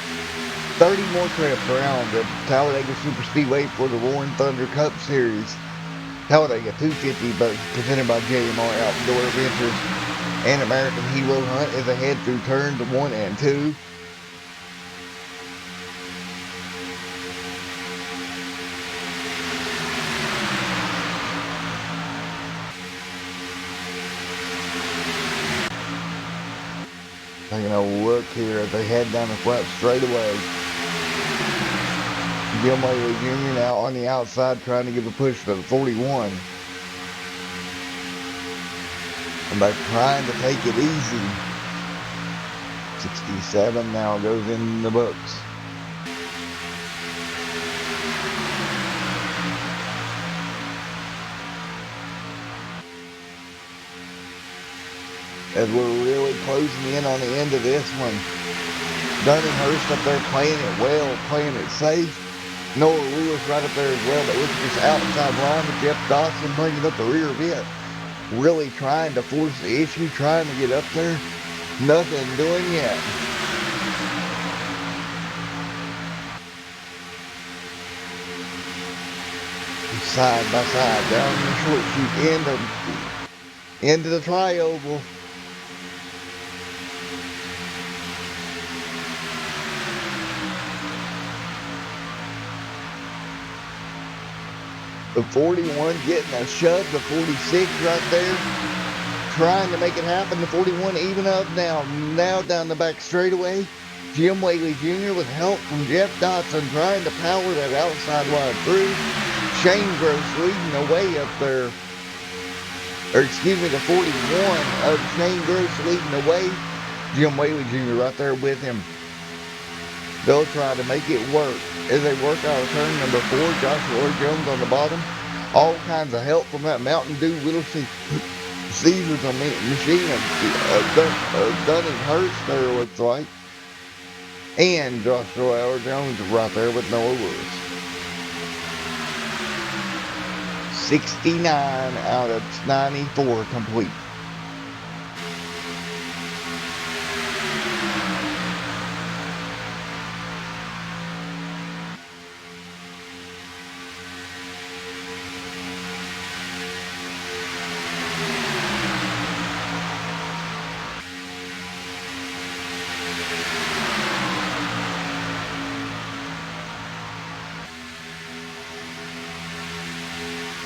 30 more trips around the Talladega Superspeedway for the Roaring Thunder Cup Series. Talladega 250, but presented by JMR Outdoor Adventures. And American Hero Hunt is ahead through turns 1 and 2. Taking a look here as they head down the front straightaway. Jim Whaley Jr. now on the outside trying to give a push to the 41. And they're trying to take it easy. 67 now goes in the books. As we're really closing in on the end of this one. Dunning Hurst up there playing it well, playing it safe. Noah Lewis right up there as well, but look at this outside line with Jeff Dawson bringing up the rear of it. Really trying to force the issue, trying to get up there. Nothing doing yet. Side by side, down the short chute, into the tri-oval. The 41 getting a shove, the 46 right there, trying to make it happen. The 41 even up now down the back straightaway. Jim Whaley Jr. with help from Jeff Dotson trying to power that outside wide through. Shane Gross leading the way up there. Or excuse me, the 41 of Shane Gross leading the way. Jim Whaley Jr. right there with him. They'll try to make it work. As they work out of turn number 4, Joshua Earl Jones on the bottom. All kinds of help from that Mountain Dew Little Caesars machine of Dunning Hurst there, looks like. And Joshua Earl Jones right there with Noah Lewis. 69 out of 94 complete.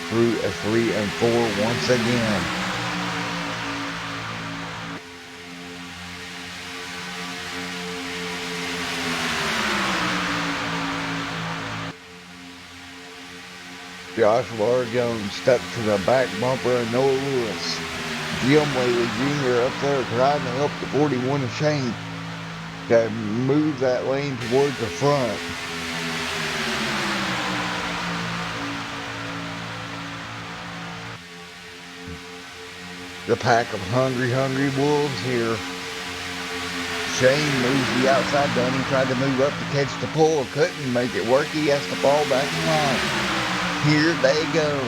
Through a 3 and 4 once again. Joshua Jones stuck to the back bumper of Noah Lewis. Jim Whaley Jr. up there trying to help the 41 of Shane to move that lane towards the front. The pack of hungry wolves here. Shane moves the outside. Dunning tried to move up to catch the pull. Couldn't make it work. He has to fall back in line. Here they go.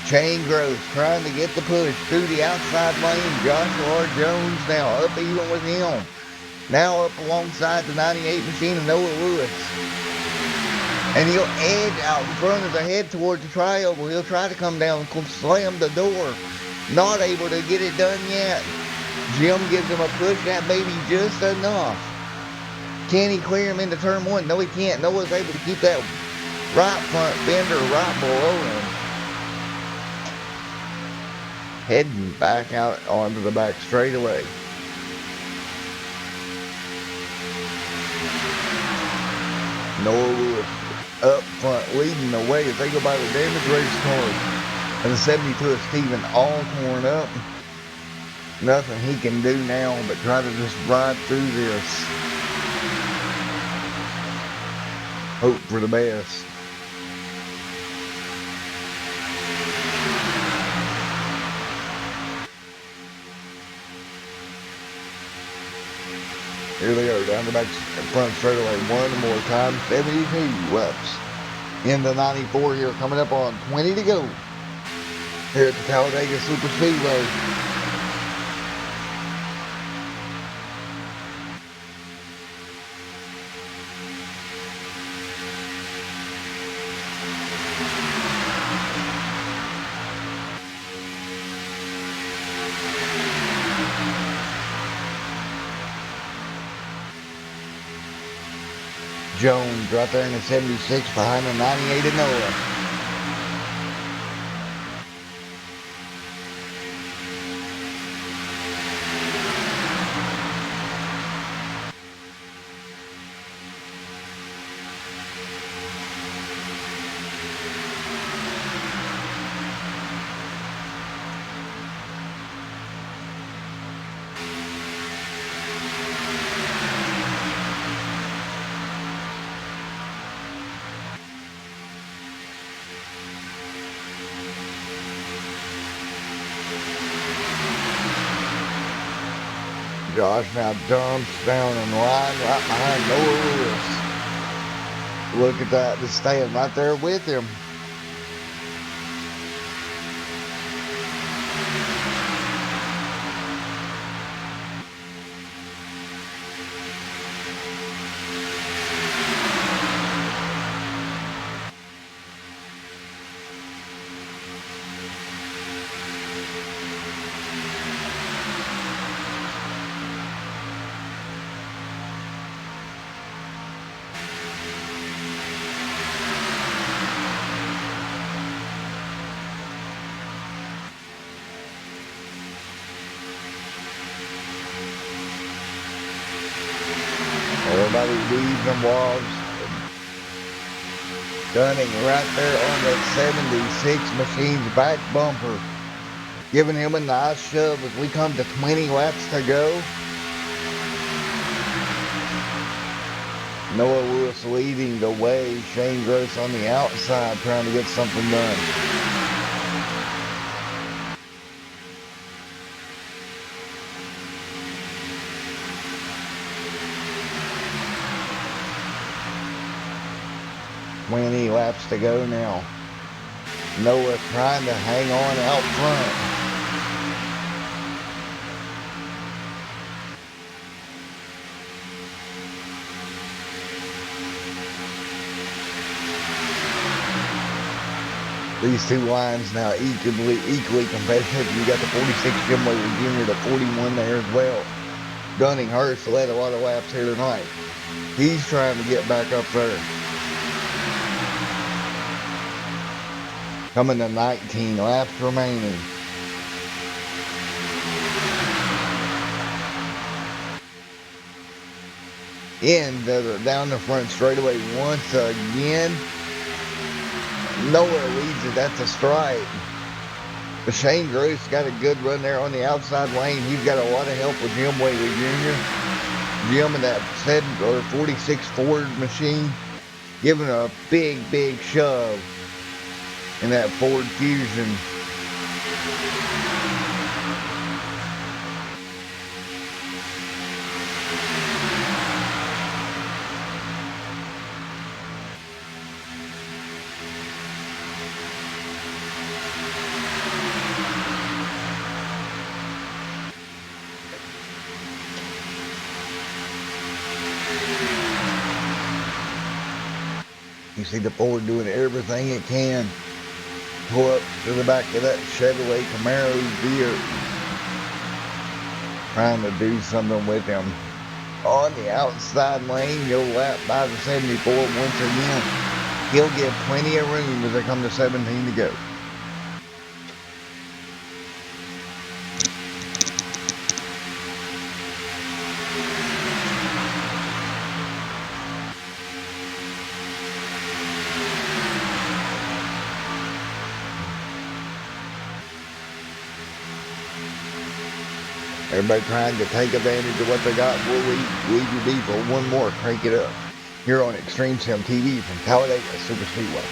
Shane Gross trying to get the push through the outside lane. Joshua Jones now up even with him. Now up alongside the 98 machine of Noah Lewis. And he'll edge out in front of the head towards the tri-oval. He'll try to come down and slam the door. Not able to get it done yet. Jim gives him a push, that baby just enough. Can he clear him into turn 1? No, he can't. Noah's able to keep that right front fender right below him. Heading back out onto the back straightaway. Noah Lewis up front leading the way as they go by the damaged race card. And the 72 of Steven all torn up. Nothing he can do now but try to just ride through this. Hope for the best. Here they go, down the back front straightaway one more time, 72 laps. In the 94 here, coming up on 20 to go. Here at the Talladega Super Speedway. Jones right there in the 76 behind the 98 of Noah. Josh now dumps down and line right behind Noah Lewis. Look at that, just staying right there with him. Everybody weaves and wobs. Dunning right there on that 76 machine's back bumper. Giving him a nice shove as we come to 20 laps to go. Noah Lewis leading the way. Shane Gross on the outside trying to get something done. Many laps to go now. Noah trying to hang on out front. These two lines now equally competitive. You got the 46 Jim Whaley Jr., the 41 there as well. Dunning Hurst led a lot of laps here tonight. He's trying to get back up there. Coming to 19 laps remaining. Down the front straightaway once again. Noah leads it at the stripe. But Shane Gross got a good run there on the outside lane. He's got a lot of help with Jim Whaley Jr. Jim in that 46 Ford machine giving a big shove in that Ford Fusion. You see the Ford doing everything it can. Pull up to the back of that Chevrolet Camaro deer. Trying to do something with him. On the outside lane, you'll lap by the 74 once again. He'll get plenty of room as they come to 17 to go. Everybody trying to take advantage of what they got. We'll leave you be for one more. Crank it up. here on Extreme Sim TV from Talladega Super Speedway.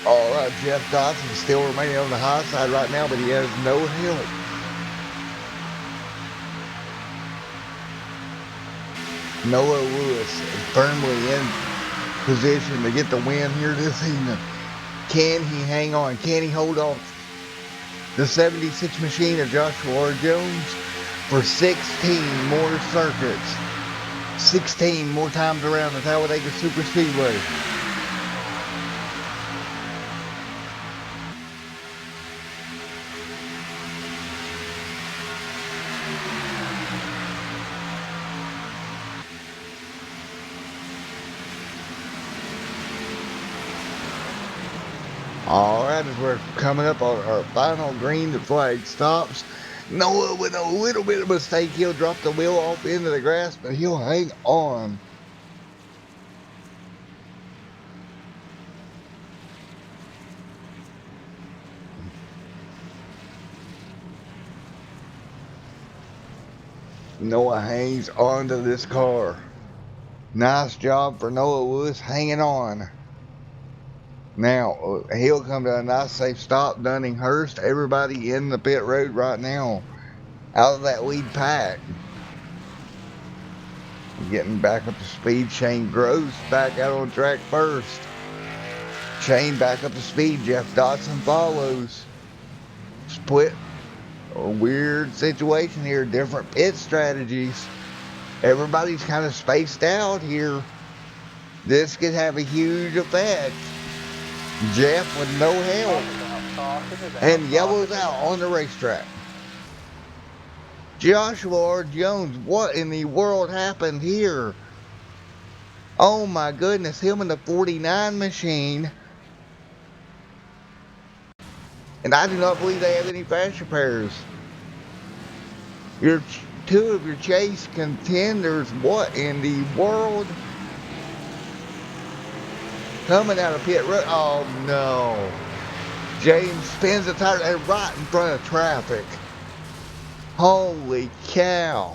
Alright, Jeff Dodson still remaining on the high side right now, but he has no help. Noah Lewis firmly in position to get the win here this evening. Can he hang on? Can he hold off the 76 machine of Joshua R. Jones for 16 more circuits? 16 more times around the Talladega Super Speedway. Alright, as we're coming up on our final green, the flag stops. Noah, with a little bit of mistake, he'll drop the wheel off into the grass, but he'll hang on. Noah hangs on to this car. Nice job for Noah Lewis hanging on. Now, he'll come to a nice safe stop. Dunninghurst, everybody in the pit road right now, out of that lead pack. Getting back up to speed. Shane Gross back out on track first. Shane back up to speed. Jeff Dodson follows. Split. A weird situation here. Different pit strategies. Everybody's kind of spaced out here. This could have a huge effect. Jeff with no help. And yellows out on the racetrack. Joshua R. Jones, what in the world happened here? Oh my goodness, him in the 49 machine. And I do not believe they have any fast repairs. Your two of your chase contenders, what in the world? Coming out of pit road. Oh no. James spins the tire and right in front of traffic. Holy cow.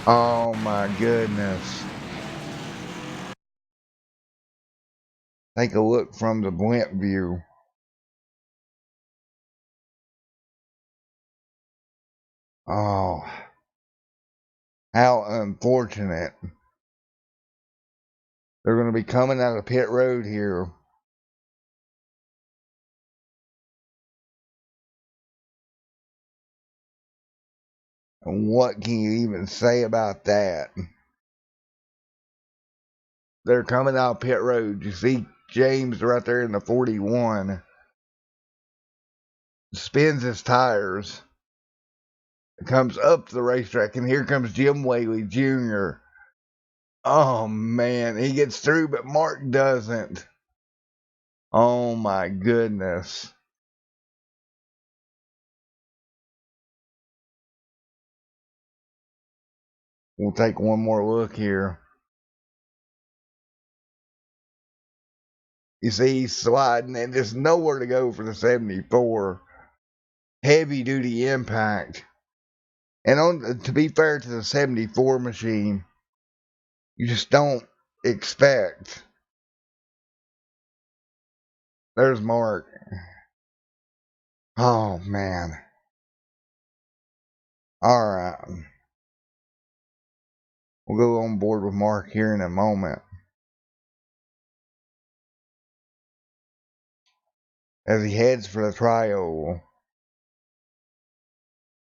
Oh my goodness. Take a look from the blimp view. Oh, how unfortunate. They're going to be coming out of pit road here. And what can you even say about that? They're coming out pit road. You see James right there in the 41. Spins his tires. Comes up the racetrack. And here comes Jim Whaley Jr. Oh man, he gets through, but Mark doesn't. Oh my goodness. We'll take one more look here. You see, he's sliding, and there's nowhere to go for the 74. Heavy duty impact. And to be fair to the 74 machine, you just don't expect. There's Mark. Oh man. Alright. We'll go on board with Mark here in a moment. As he heads for the trial.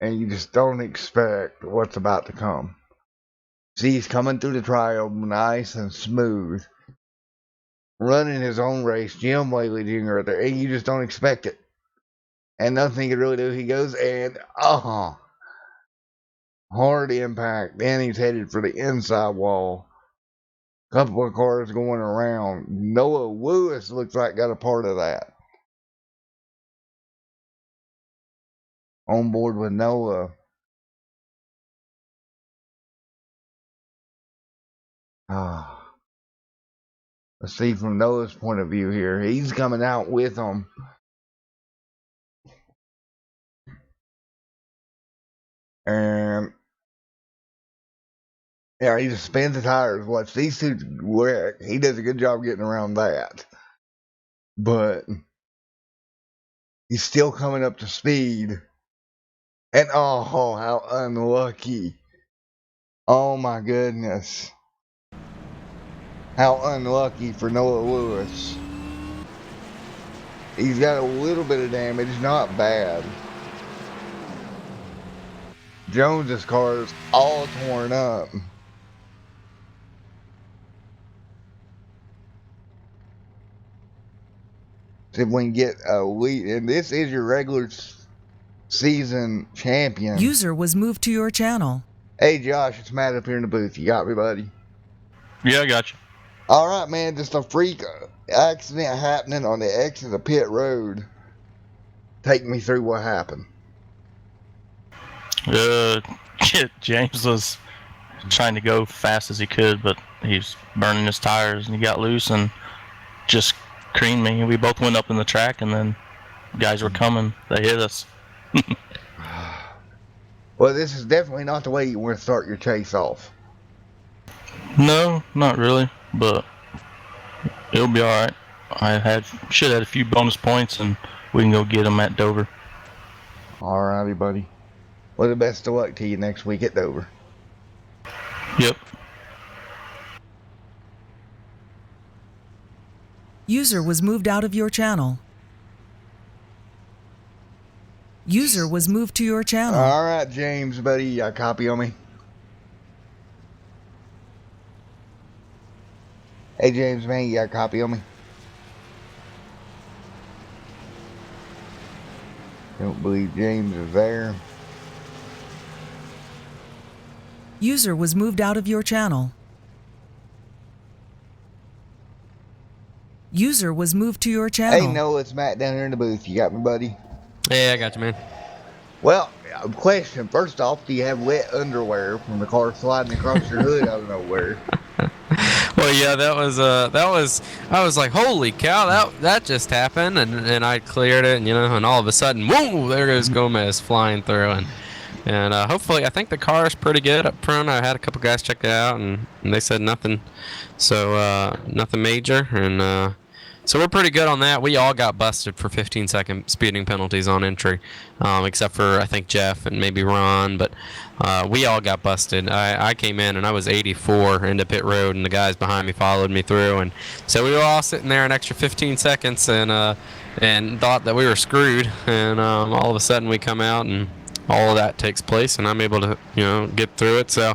And you just don't expect what's about to come. See, he's coming through the trial nice and smooth. Running his own race, Jim Whaley Jr. there, and you just don't expect it. And nothing he can really do. He goes and, hard impact. Then he's headed for the inside wall. Couple of cars going around. Noah Lewis looks like got a part of that. On board with Noah. Let's see from Noah's point of view here. He's coming out with them. And yeah, he just spins the tires. Watch these two wreck. He does a good job getting around that. But he's still coming up to speed. And how unlucky. Oh my goodness. How unlucky for Noah Lewis. He's got a little bit of damage, not bad. Jones's car is all torn up. See if we can get a lead. And this is your regular season champion. User was moved to your channel. Hey Josh, it's Matt up here in the booth. You got me, buddy? Yeah, I got you. Alright, man, just a freak accident happening on the exit of pit road. Take me through what happened. James was trying to go fast as he could, but he's burning his tires, and he got loose and just creamed me. We both went up in the track, and then guys were coming. They hit us. Well, this is definitely not the way you want to start your chase off. No, not really, but it'll be all right. I should have had a few bonus points, and we can go get them at Dover. Alrighty, buddy. Well, the best of luck to you next week at Dover. Yep. User was moved out of your channel. User was moved to your channel. Alright, James, buddy. You got a copy on me? Hey, James, man, you got a copy on me? Don't believe James is there. User was moved out of your channel. User was moved to your channel. Hey, Noah, it's Matt down here in the booth. You got me, buddy? Yeah, I got you, man. Well, question. First off, do you have wet underwear from the car sliding across your hood out of nowhere? Well, yeah, that was. I was like, holy cow, that just happened, and I cleared it, and all of a sudden, whoa, there goes Gomez flying through, and hopefully, I think the car is pretty good up front. I had a couple guys check it out, and they said nothing, so nothing major, and so we're pretty good on that. We all got busted for 15-second speeding penalties on entry, except for I think Jeff and maybe Ron, but we all got busted. I came in and I was 84 into pit road, and the guys behind me followed me through, and so we were all sitting there an extra 15 seconds and thought that we were screwed, and all of a sudden we come out and all of that takes place, and I'm able to get through it. So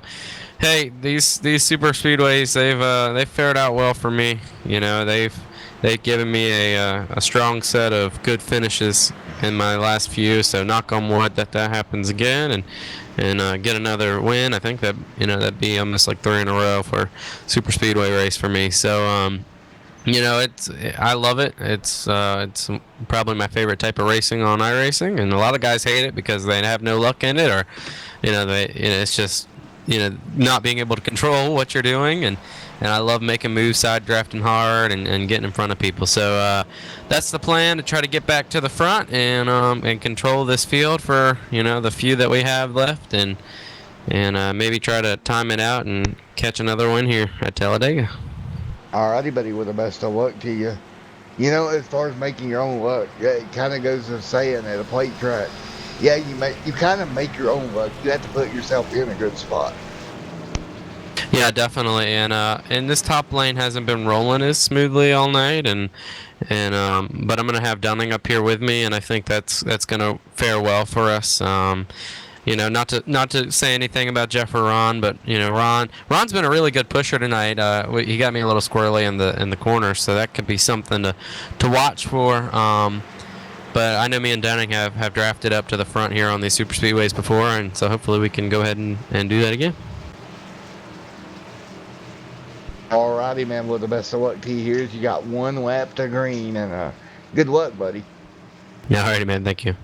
hey, these super speedways, they've fared out well for me. They've given me a strong set of good finishes in my last few, so knock on wood that happens again, and get another win. I think that that'd be almost like 3 in a row for super speedway race for me. So I love it. It's probably my favorite type of racing on iRacing, and a lot of guys hate it because they have no luck in it, or it's just not being able to control what you're doing, and I love making moves, side drafting hard, and getting in front of people. So that's the plan, to try to get back to the front and control this field for the few that we have left, and maybe try to time it out and catch another win here at Talladega. Alrighty, buddy, with the best of luck to you. As far as making your own luck, it kind of goes to saying at a plate track, you kind of make your own luck. You have to put yourself in a good spot. Yeah, definitely. And this top lane hasn't been rolling as smoothly all night, and but I'm gonna have Dunning up here with me, and I think that's gonna fare well for us. Not to say anything about Jeff or Ron, but Ron's been a really good pusher tonight. He got me a little squirrely in the corner, so that could be something to watch for. But I know me and Dunning have drafted up to the front here on these super speedways before, and so hopefully we can go ahead and do that again. Alrighty, man. Well, the best of luck to you here is you got one lap to green, and good luck, buddy. Yeah, alrighty, man. Thank you.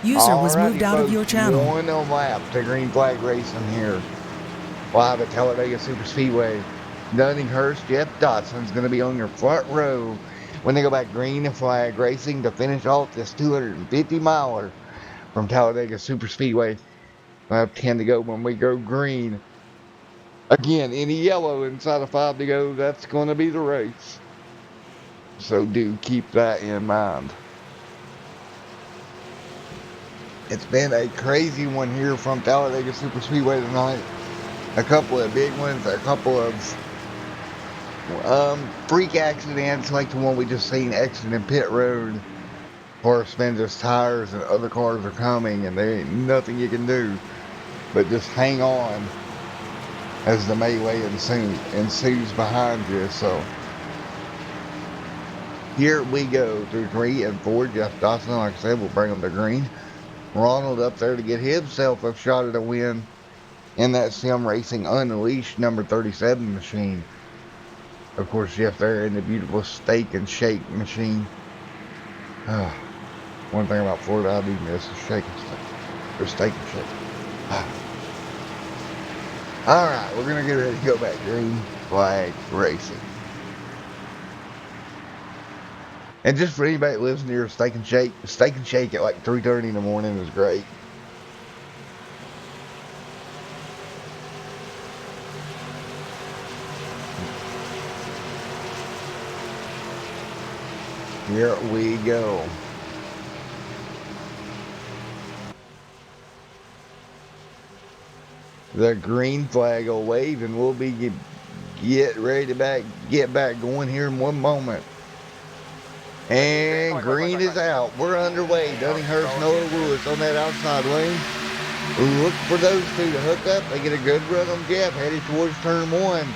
User was Alrighty, moved out of folks, your channel. one lap to green flag racing here. Live at Talladega Super Speedway. Dunninghurst, Jeff Dotson's going to be on your front row when they go back green and flag racing to finish off this 250 miler from Talladega Super Speedway. I have 10 to go when we go green. Again, any yellow inside of 5 to go, that's going to be the race. So do keep that in mind. It's been a crazy one here from Talladega Super Speedway tonight. A couple of big ones, a couple of freak accidents like the one we just seen exiting pit road. Car spins its tires and other cars are coming and there ain't nothing you can do but just hang on as the melee ensues behind you. So here we go through 3 and 4. Jeff Dawson, like I said, will bring them to green. Ronald up there to get himself a shot at a win in that Sim Racing Unleashed number 37 machine. Of course, Jeff there in the beautiful Steak and Shake machine. One thing about Florida I do miss is Shake and Steak. Or Steak and Shake. Alright, we're going to get ready to go back green flag racing. And just for anybody that lives near Steak and Shake at like 3:30 in the morning is great. Here we go. The green flag will wave and we'll be get ready to get back going here in one moment. And green is out. We're underway. Dunninghurst, Noah Lewis on that outside lane. Look for those two to hook up. They get a good run on Jeff headed towards turn 1.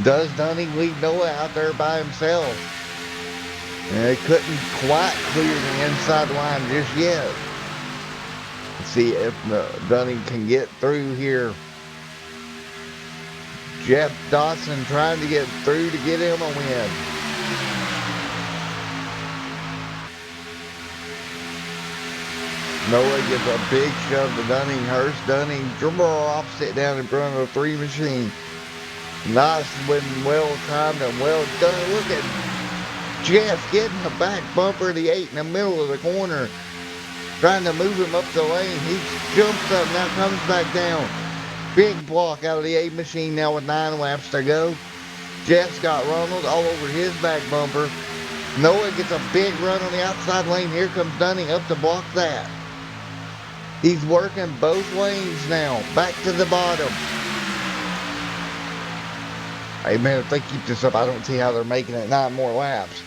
Does Dunning leave Noah out there by himself? And they couldn't quite clear the inside line just yet. Let's see if Dunning can get through here. Jeff Dawson trying to get through to get him a win. Noah gives a big shove to Dunninghurst. Dunning dribble off, sit down in front of the 3 machine. Nice and well timed and well done. Look at Jeff getting the back bumper of the 8 in the middle of the corner. Trying to move him up the lane. He jumps up, now comes back down. Big block out of the 8 machine now with 9 laps to go. Jeff's got Ronald all over his back bumper. Noah gets a big run on the outside lane. Here comes Dunning up to block that. He's working both lanes now. Back to the bottom. Hey man, if they keep this up, I don't see how they're making it 9 more laps.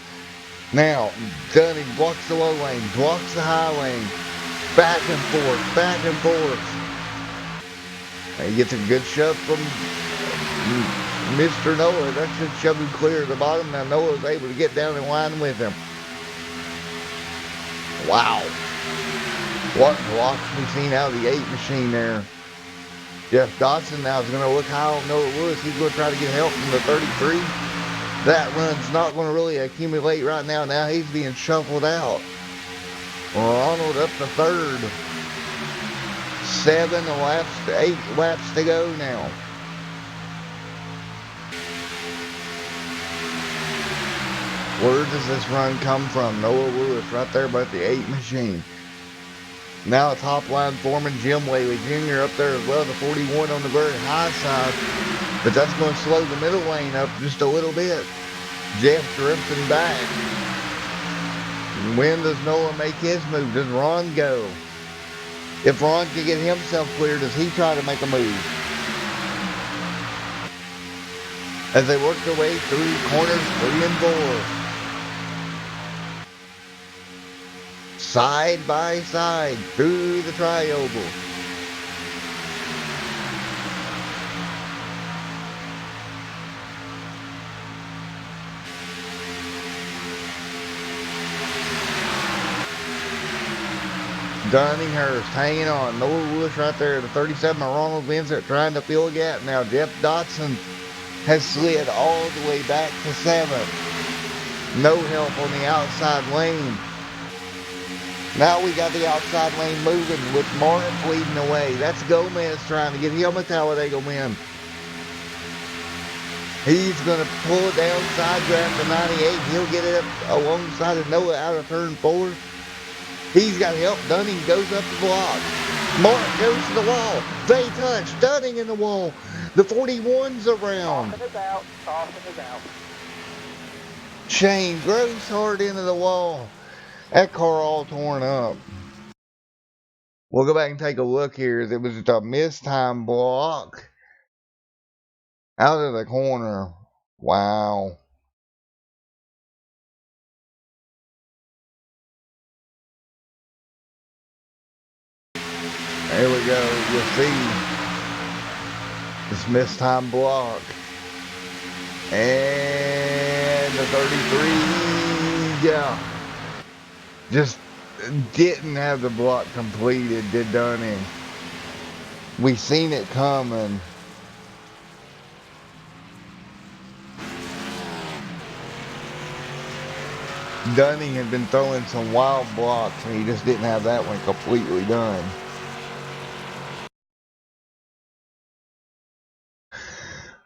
Now, Dunning blocks the low lane, blocks the high lane. Back and forth, back and forth. He gets a good shove from Mr. Noah. That should shove him clear to the bottom. Now Noah's able to get down in line with him. Wow. What blocks we seen out of the 8 machine there. Jeff Dodson now is going to look high on Noah Lewis. He's going to try to get help from the 33. That run's not going to really accumulate right now. Now he's being shuffled out. Ronald up to 3rd. 8 laps to go now. Where does this run come from? Noah Lewis right there by the 8 machine. Now a top line foreman, Jim Whaley Jr. up there as well, the 41 on the very high side. But that's going to slow the middle lane up just a little bit. Jeff drifting back. When does Noah make his move? Does Ron go? If Ron can get himself clear, does he try to make a move? As they work their way through corners 3 and 4. Side by side through the tri-oval. Dunninghurst hanging on. Noah Lewis right there. The 37 of Ronald Vincent trying to fill a gap. Now Jeff Dotson has slid all the way back to 7th. No help on the outside lane. Now we got the outside lane moving with Martin leading the way. That's Gomez trying to get him a Talladega win. He's going to pull it down, side draft to 98. He'll get it up alongside of Noah out of turn 4. He's got help. Dunning goes up the block. Martin goes to the wall. They touch. Dunning in the wall. The 41's around. Soften is out. Soften is out. Shane Gross hard into the wall. That car all torn up. We'll go back and take a look here. It was a mistime block out of the corner. Wow. There we go. You'll see this mistime block. And the 33, yeah. Just didn't have the block completed, did Dunning. We seen it coming. Dunning had been throwing some wild blocks and he just didn't have that one completely done.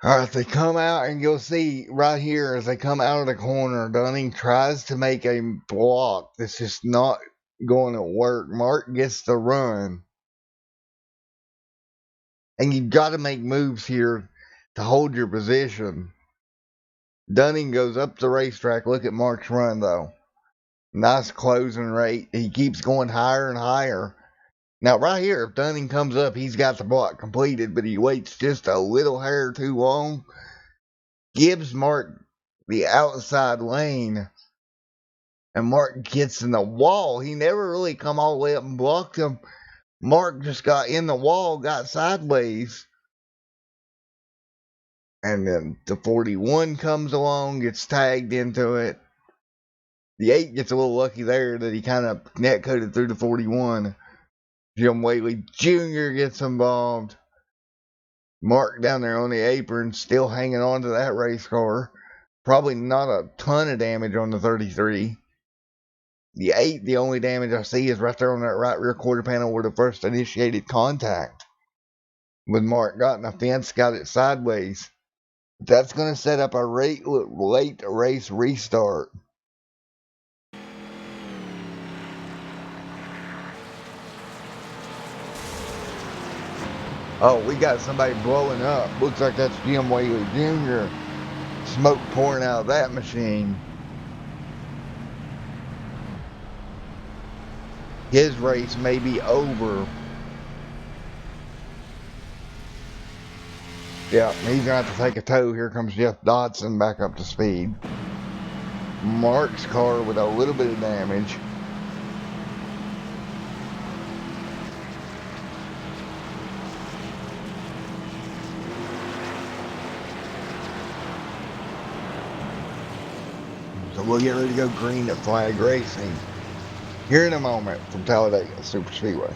Alright, they come out and you'll see right here as they come out of the corner, Dunning tries to make a block that's just not going to work. Mark gets the run. And you've got to make moves here to hold your position. Dunning goes up the racetrack. Look at Mark's run though. Nice closing rate. He keeps going higher and higher. Now right here, if Dunning comes up, he's got the block completed, but he waits just a little hair too long. Gives Mark the outside lane. And Mark gets in the wall. He never really come all the way up and blocked him. Mark just got in the wall, got sideways. And then the 41 comes along, gets tagged into it. The 8 gets a little lucky there that he kind of net coated through the 41. Jim Whaley Jr. gets involved. Mark down there on the apron, still hanging on to that race car. Probably not a ton of damage on the 33. The 8, the only damage I see is right there on that right rear quarter panel where the first initiated contact. With Mark got in the fence, got it sideways. That's going to set up a late race restart. Oh, we got somebody blowing up. Looks like that's Jim Whaley Jr. Smoke pouring out of that machine. His race may be over. Yeah, he's going to have to take a tow. Here comes Jeff Dotson back up to speed. Mark's car with a little bit of damage. So we'll get ready to go green at Flag Racing here in a moment from Talladega Super Speedway.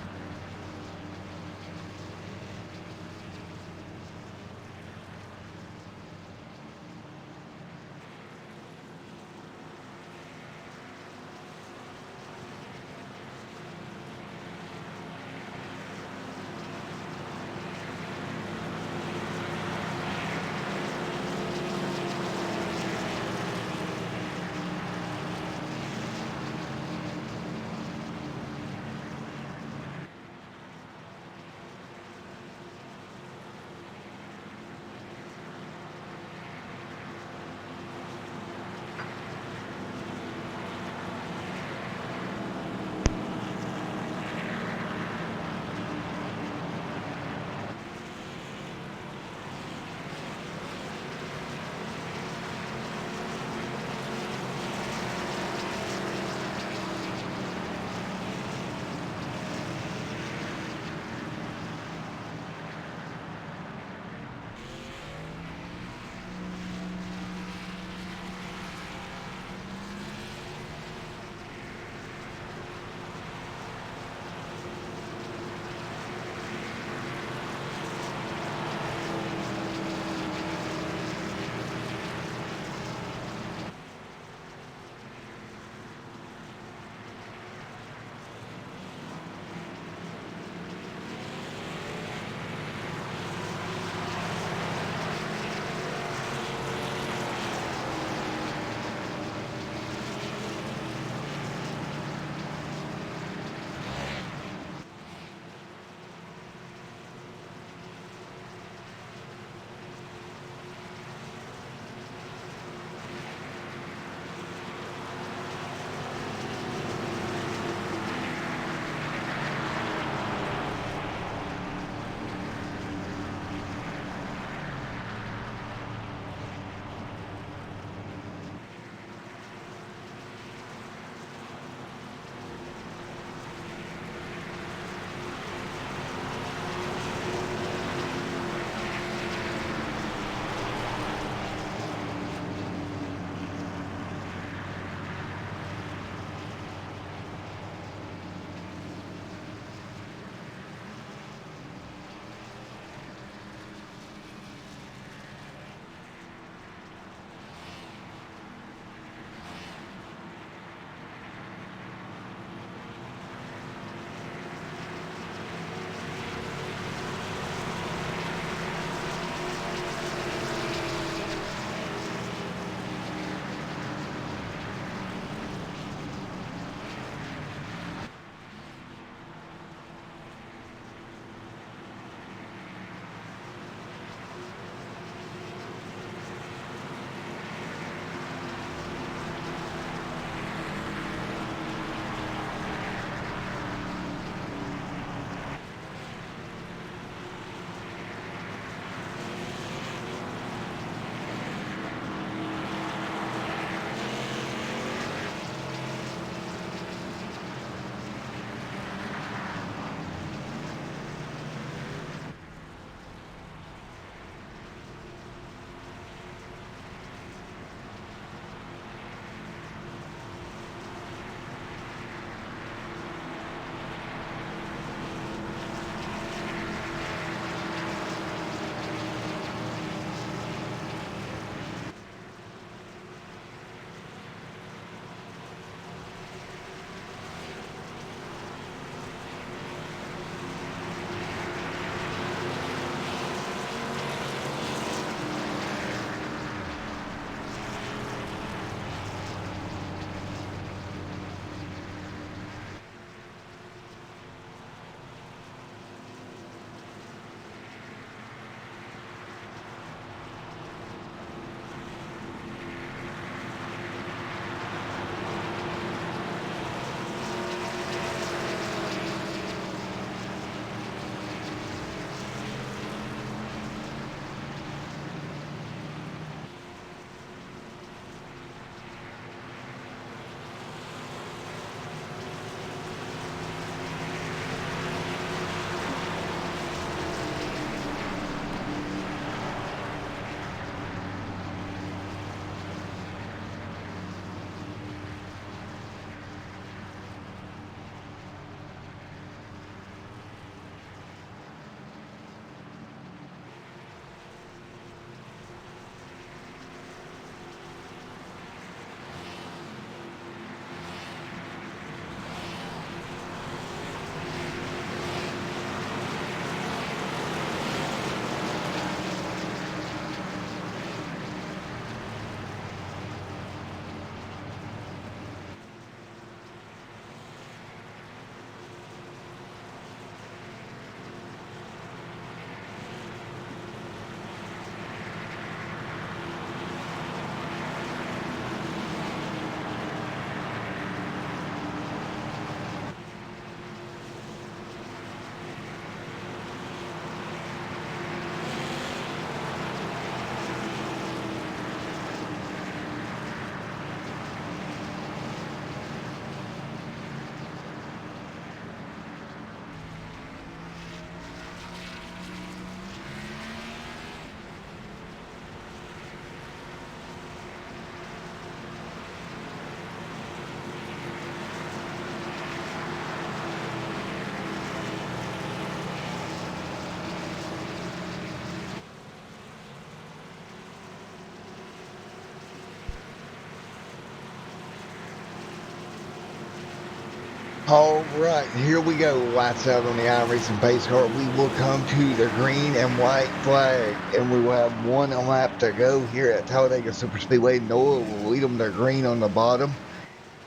All right, here we go. Lights out on the iRacing pace car. We will come to the green and white flag, and we will have one lap to go here at Talladega Superspeedway. Noah will lead them to green on the bottom.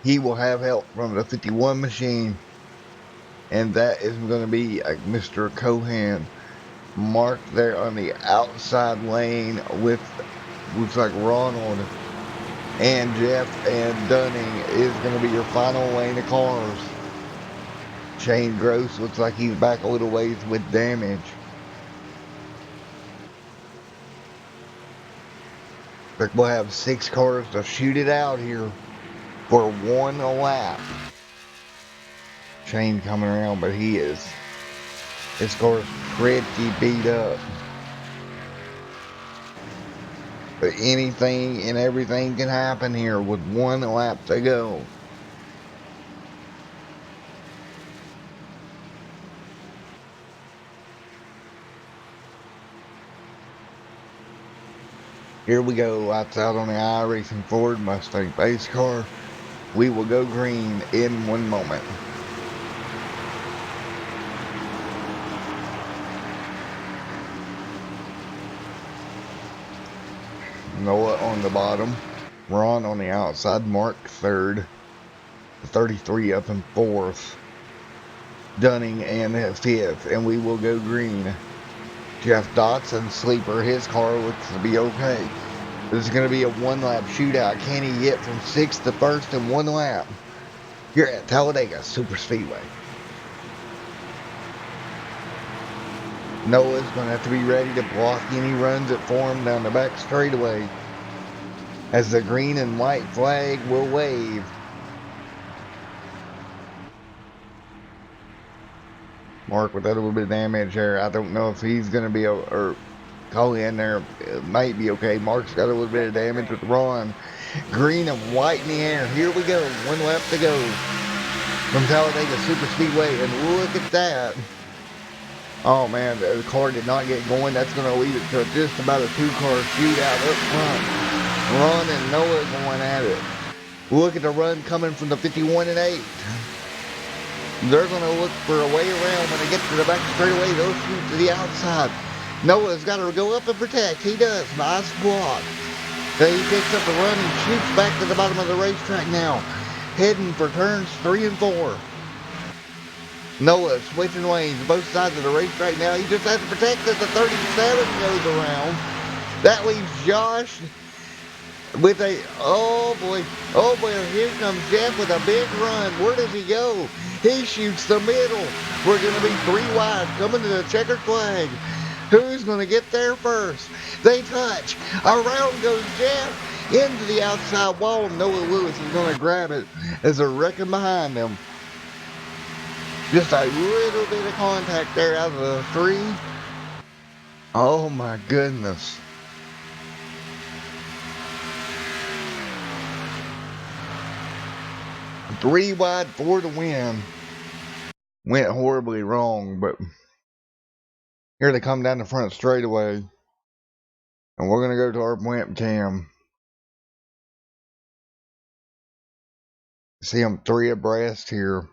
He will have help from the 51 machine, and that is going to be Mr. Cohan marked there on the outside lane with looks like Ronald and Jeff and Dunning is going to be your final lane of cars. Shane Gross looks like he's back a little ways with damage. But we'll have 6 cars to shoot it out here for one lap. Shane coming around, but his car's pretty beat up. But anything and everything can happen here with one lap to go. Here we go, lights out on the iRacing Ford Mustang base car. We will go green in one moment. Noah on the bottom, Ron on the outside, Mark third, 33 up in fourth, Dunning in fifth, and we will go green. Jeff Dotson, sleeper, his car looks to be okay. This is going to be a one-lap shootout. Can he get from 6th to 1st in one lap? Here at Talladega Superspeedway. Noah's going to have to be ready to block any runs that form down the back straightaway, as the green and white flag will wave. Mark with that little bit of damage there. I don't know if he's going to be or call in there. It might be okay. Mark's got a little bit of damage with Ron. Green and white in the air. Here we go. One lap to go from Talladega Superspeedway, and look at that. Oh man, the car did not get going. That's going to lead it to just about a 2-car shootout up front. Ron and Noah going at it. Look at the run coming from the 51 and 8. They're going to look for a way around when they get to the back straightaway. They'll shoot to the outside. Noah's got to go up and protect. He does. Nice block. So he picks up the run and shoots back to the bottom of the racetrack now. Heading for turns 3 and 4. Noah switching lanes both sides of the racetrack now. He just has to protect as the 37 goes around. That leaves Josh with a, oh boy, here comes Jeff with a big run. Where does he go? He shoots the middle. We're going to be 3 wide coming to the checkered flag. Who's going to get there first? They touch. Around goes Jeff into the outside wall. Noah Lewis is going to grab it as they're wrecking behind them. Just a little bit of contact there out of the 3. Oh my goodness. Three wide for the win. Went horribly wrong, but here they come down the front straightaway. And we're going to go to our webcam. See them 3 abreast here.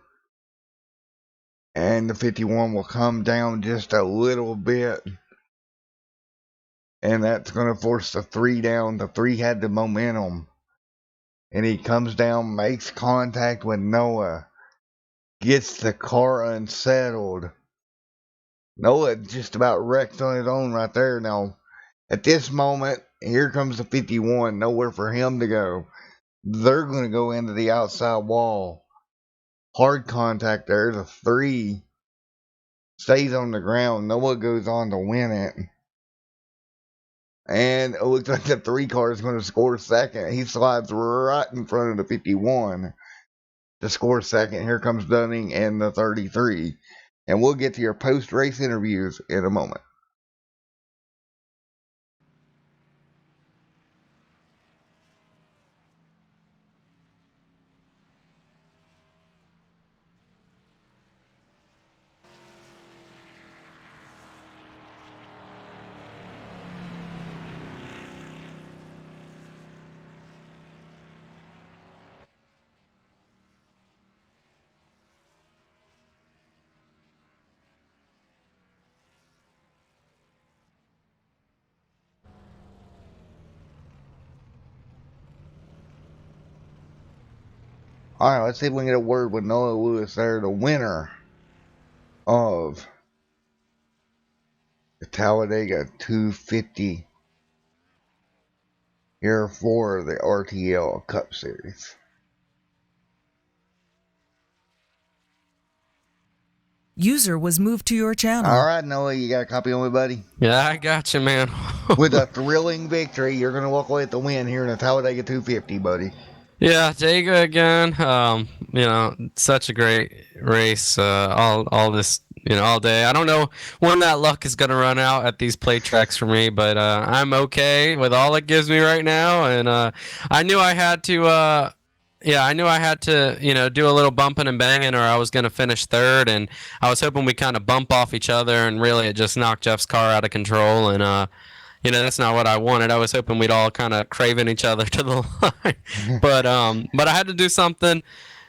And the 51 will come down just a little bit. And that's going to force the 3 down. The 3 had the momentum. And he comes down, makes contact with Noah. Gets the car unsettled. Noah just about wrecked on his own right there. Now, at this moment, here comes the 51. Nowhere for him to go. They're going to go into the outside wall. Hard contact there. The 3 stays on the ground. Noah goes on to win it. And it looks like the 3 car is going to score second. He slides right in front of the 51 to score second. Here comes Dunning and the 33. And we'll get to your post-race interviews in a moment. All right, let's see if we can get a word with Noah Lewis there, the winner of the Talladega 250 here for the RTL Cup Series. User was moved to your channel. All right, Noah, you got a copy on me, buddy? Yeah, I got you, man. With a thrilling victory, you're going to walk away with the win here in the Talladega 250, buddy. Yeah, Dega again. Such a great race. All this, all day. I don't know when that luck is gonna run out at these plate tracks for me, but I'm okay with all it gives me right now. And I knew I had to. I knew I had to, do a little bumping and banging, or I was gonna finish third. And I was hoping we kind of bump off each other, and really it just knocked Jeff's car out of control. And that's not what I wanted. I was hoping we'd all kind of craving each other to the line, but I had to do something,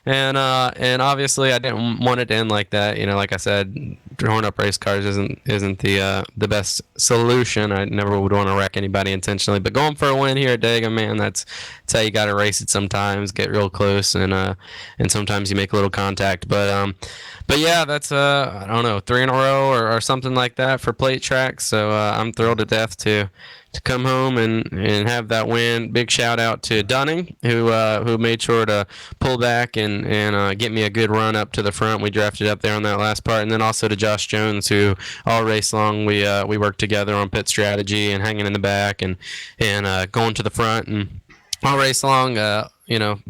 and obviously I didn't want it to end like that. Like I said, drawing up race cars isn't the best solution. I never would want to wreck anybody intentionally, but going for a win here at Dega, man, that's how you got to race it sometimes. Get real close, and sometimes you make a little contact, but yeah, that's I don't know, 3 in a row or something like that for plate tracks. So I'm thrilled to death to come home and have that win. Big shout out to Dunning who made sure to pull back and get me a good run up to the front. We drafted up there on that last part, and then also to Josh Jones, who all race long we worked together on pit strategy and hanging in the back and going to the front and all race long.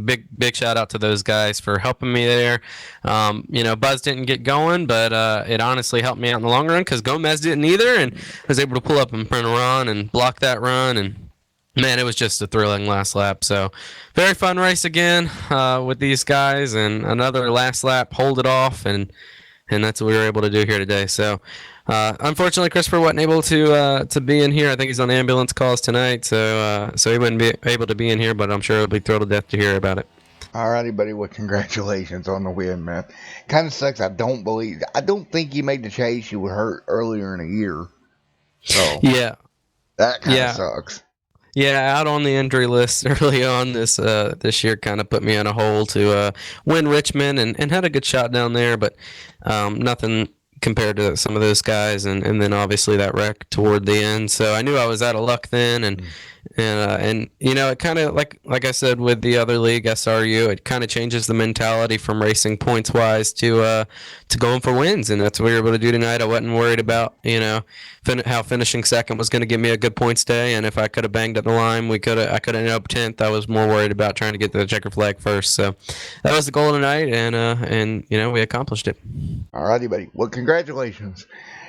Big shout out to those guys for helping me there. Buzz didn't get going, but it honestly helped me out in the long run because Gomez didn't either, and was able to pull up and print a run and block that run. And man, it was just a thrilling last lap. So very fun race again with these guys, and another last lap, hold it off, and that's what we were able to do here today. So unfortunately, Christopher wasn't able to be in here. I think he's on ambulance calls tonight, so he wouldn't be able to be in here, but I'm sure he'll be thrilled to death to hear about it. Alrighty, buddy. Well, congratulations on the win, man. Kind of sucks. I don't think you made the chase. You were hurt earlier in the year. So yeah, that kind of sucks. Yeah, out on the injury list early on this year kind of put me on a hole to win Richmond and had a good shot down there, but nothing compared to some of those guys, and then obviously that wreck toward the end. So I knew I was out of luck then, and it kind of like I said with the other league SRU, it kind of changes the mentality from racing points wise to going for wins, and that's what we were able to do tonight. I wasn't worried about how finishing second was going to give me a good points day, and if I could have banged at the line, I could have ended up 10th. I was more worried about trying to get to the checker flag first. So that was the goal tonight, and we accomplished it. Alrighty, buddy. Well, congratulations.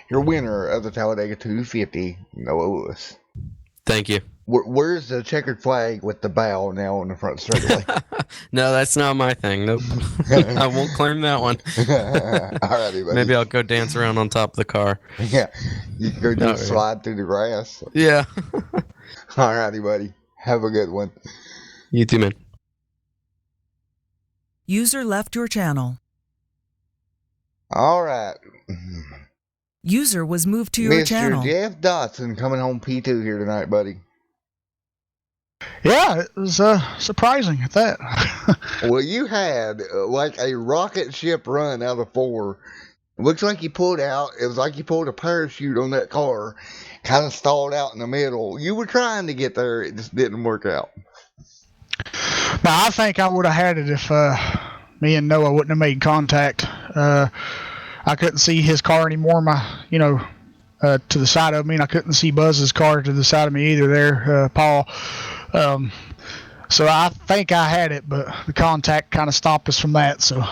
You're winner of the Talladega 250, Noah Lewis. Thank you. Where's the checkered flag with the bow now on the front straightaway? No, that's not my thing. Nope. I won't claim that one. Alrighty, buddy. Maybe I'll go dance around on top of the car. Yeah. You can go do a slide through the grass. Yeah. Alrighty, buddy. Have a good one. You too, man. User left your channel. All right. User was moved to your channel. Mr. Jeff Dotson coming home P2 here tonight, buddy. Yeah, it was surprising at that. Well, you had like a rocket ship run out of 4. It looks like you pulled out. It was like you pulled a parachute on that car. Kind of stalled out in the middle. You were trying to get there. It just didn't work out. Now, I think I would have had it if me and Noah wouldn't have made contact. I couldn't see his car anymore. To the side of me, and I couldn't see Buzz's car to the side of me either there, Paul. So I think I had it, but the contact kind of stopped us from that. So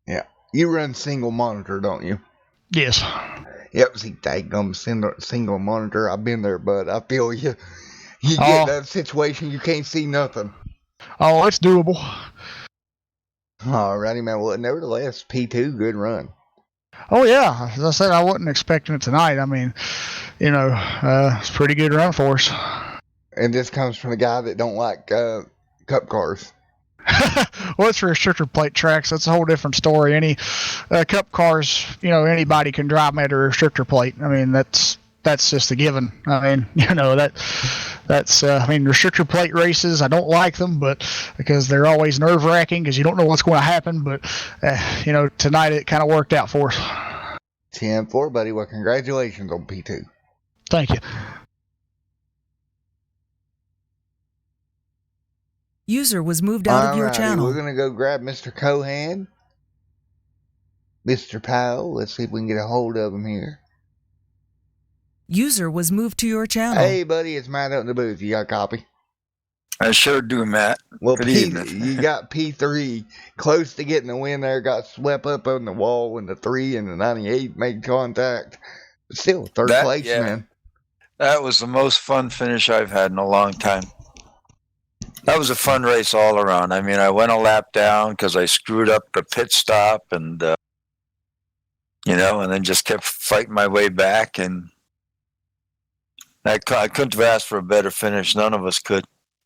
yeah, you run single monitor, don't you? Yes. Yep. See, daggum single monitor. I've been there, but I feel you. You get that situation, you can't see nothing. Oh, it's doable. Alrighty, man. Well, nevertheless, P2, good run. Oh, yeah. As I said, I wasn't expecting it tonight. I mean, it's a pretty good run for us. And this comes from a guy that don't like cup cars. Well, it's for restrictor plate tracks. That's a whole different story. Any cup cars, anybody can drive them at a restrictor plate. I mean, that's that's just a given. I mean, that's I mean, restrictor plate races, I don't like them, but because they're always nerve wracking because you don't know what's going to happen. But tonight it kind of worked out for us. 10-4, buddy. Well, congratulations on P2. Thank you. User was moved out of your Alrighty, channel. we're gonna go grab Mr. Cohan, Mr. Powell. Let's see if we can get a hold of him here. User was moved to your channel. Hey, buddy, it's Matt out in the booth. You got a copy? I sure do, Matt. Well, Good evening. you got P3 close to getting the win there. Got swept up on the wall when the 3 and the 98 made contact. But still, third place, man. That was the most fun finish I've had in a long time. That was a fun race all around. I mean, I went a lap down because I screwed up the pit stop and, and then just kept fighting my way back. And I couldn't have asked for a better finish. None of us could.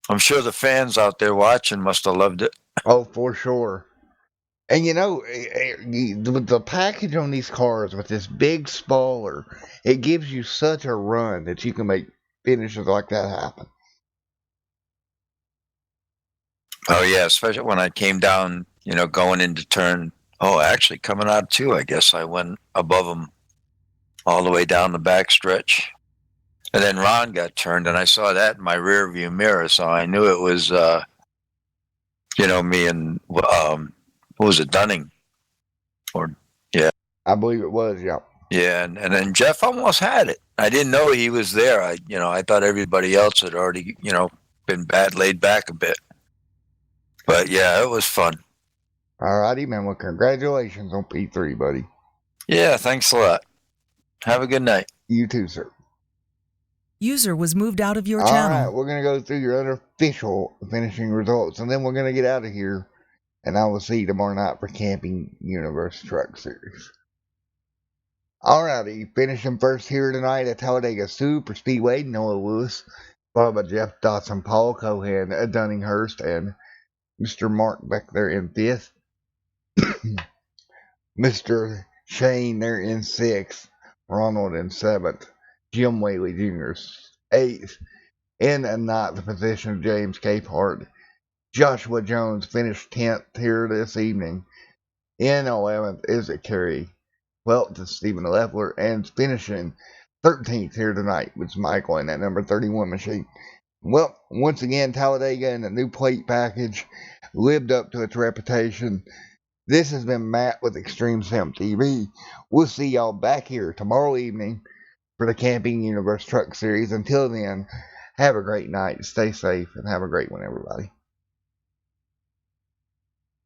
I'm sure the fans out there watching must have loved it. Oh, for sure. And the package on these cars with this big spoiler, it gives you such a run that you can make finishes like that happen. Oh, yeah, especially when I came down, going into turn. Oh, actually, coming out too, I guess I went above him all the way down the back stretch. And then Ron got turned, and I saw that in my rear view mirror, so I knew it was, me and, what was it, Dunning? I believe it was, yeah. Yeah, and then Jeff almost had it. I didn't know he was there. I thought everybody else had already, been laid back a bit. But yeah, it was fun. Alrighty, man. Well, congratulations on P3, buddy. Yeah, thanks a lot. Have a good night. You too, sir. User was moved out of your All channel. right, we're going to go through your unofficial finishing results, and then we're going to get out of here, and I will see you tomorrow night for Camping Universe Truck Series. Alrighty, finishing first here tonight at Talladega Super Speedway, Noah Lewis, followed by Jeff Dotson, Paul Cohan, Dunninghurst, and Mr. Mark back there in 5th. Mr. Shane there in 6th. Ronald in 7th. Jim Whaley Jr. 8th. In 9th position, James Capehart. Joshua Jones finished 10th here this evening. In 11th is it Kerry. 12th is Stephen Leffler. And finishing 13th here tonight was Michael in that number 31 machine. Well, once again, Talladega and the new plate package lived up to its reputation. This has been Matt with Extreme Sim TV. We'll see y'all back here tomorrow evening for the Camping Universe Truck Series. Until then, have a great night, stay safe, and have a great one, everybody.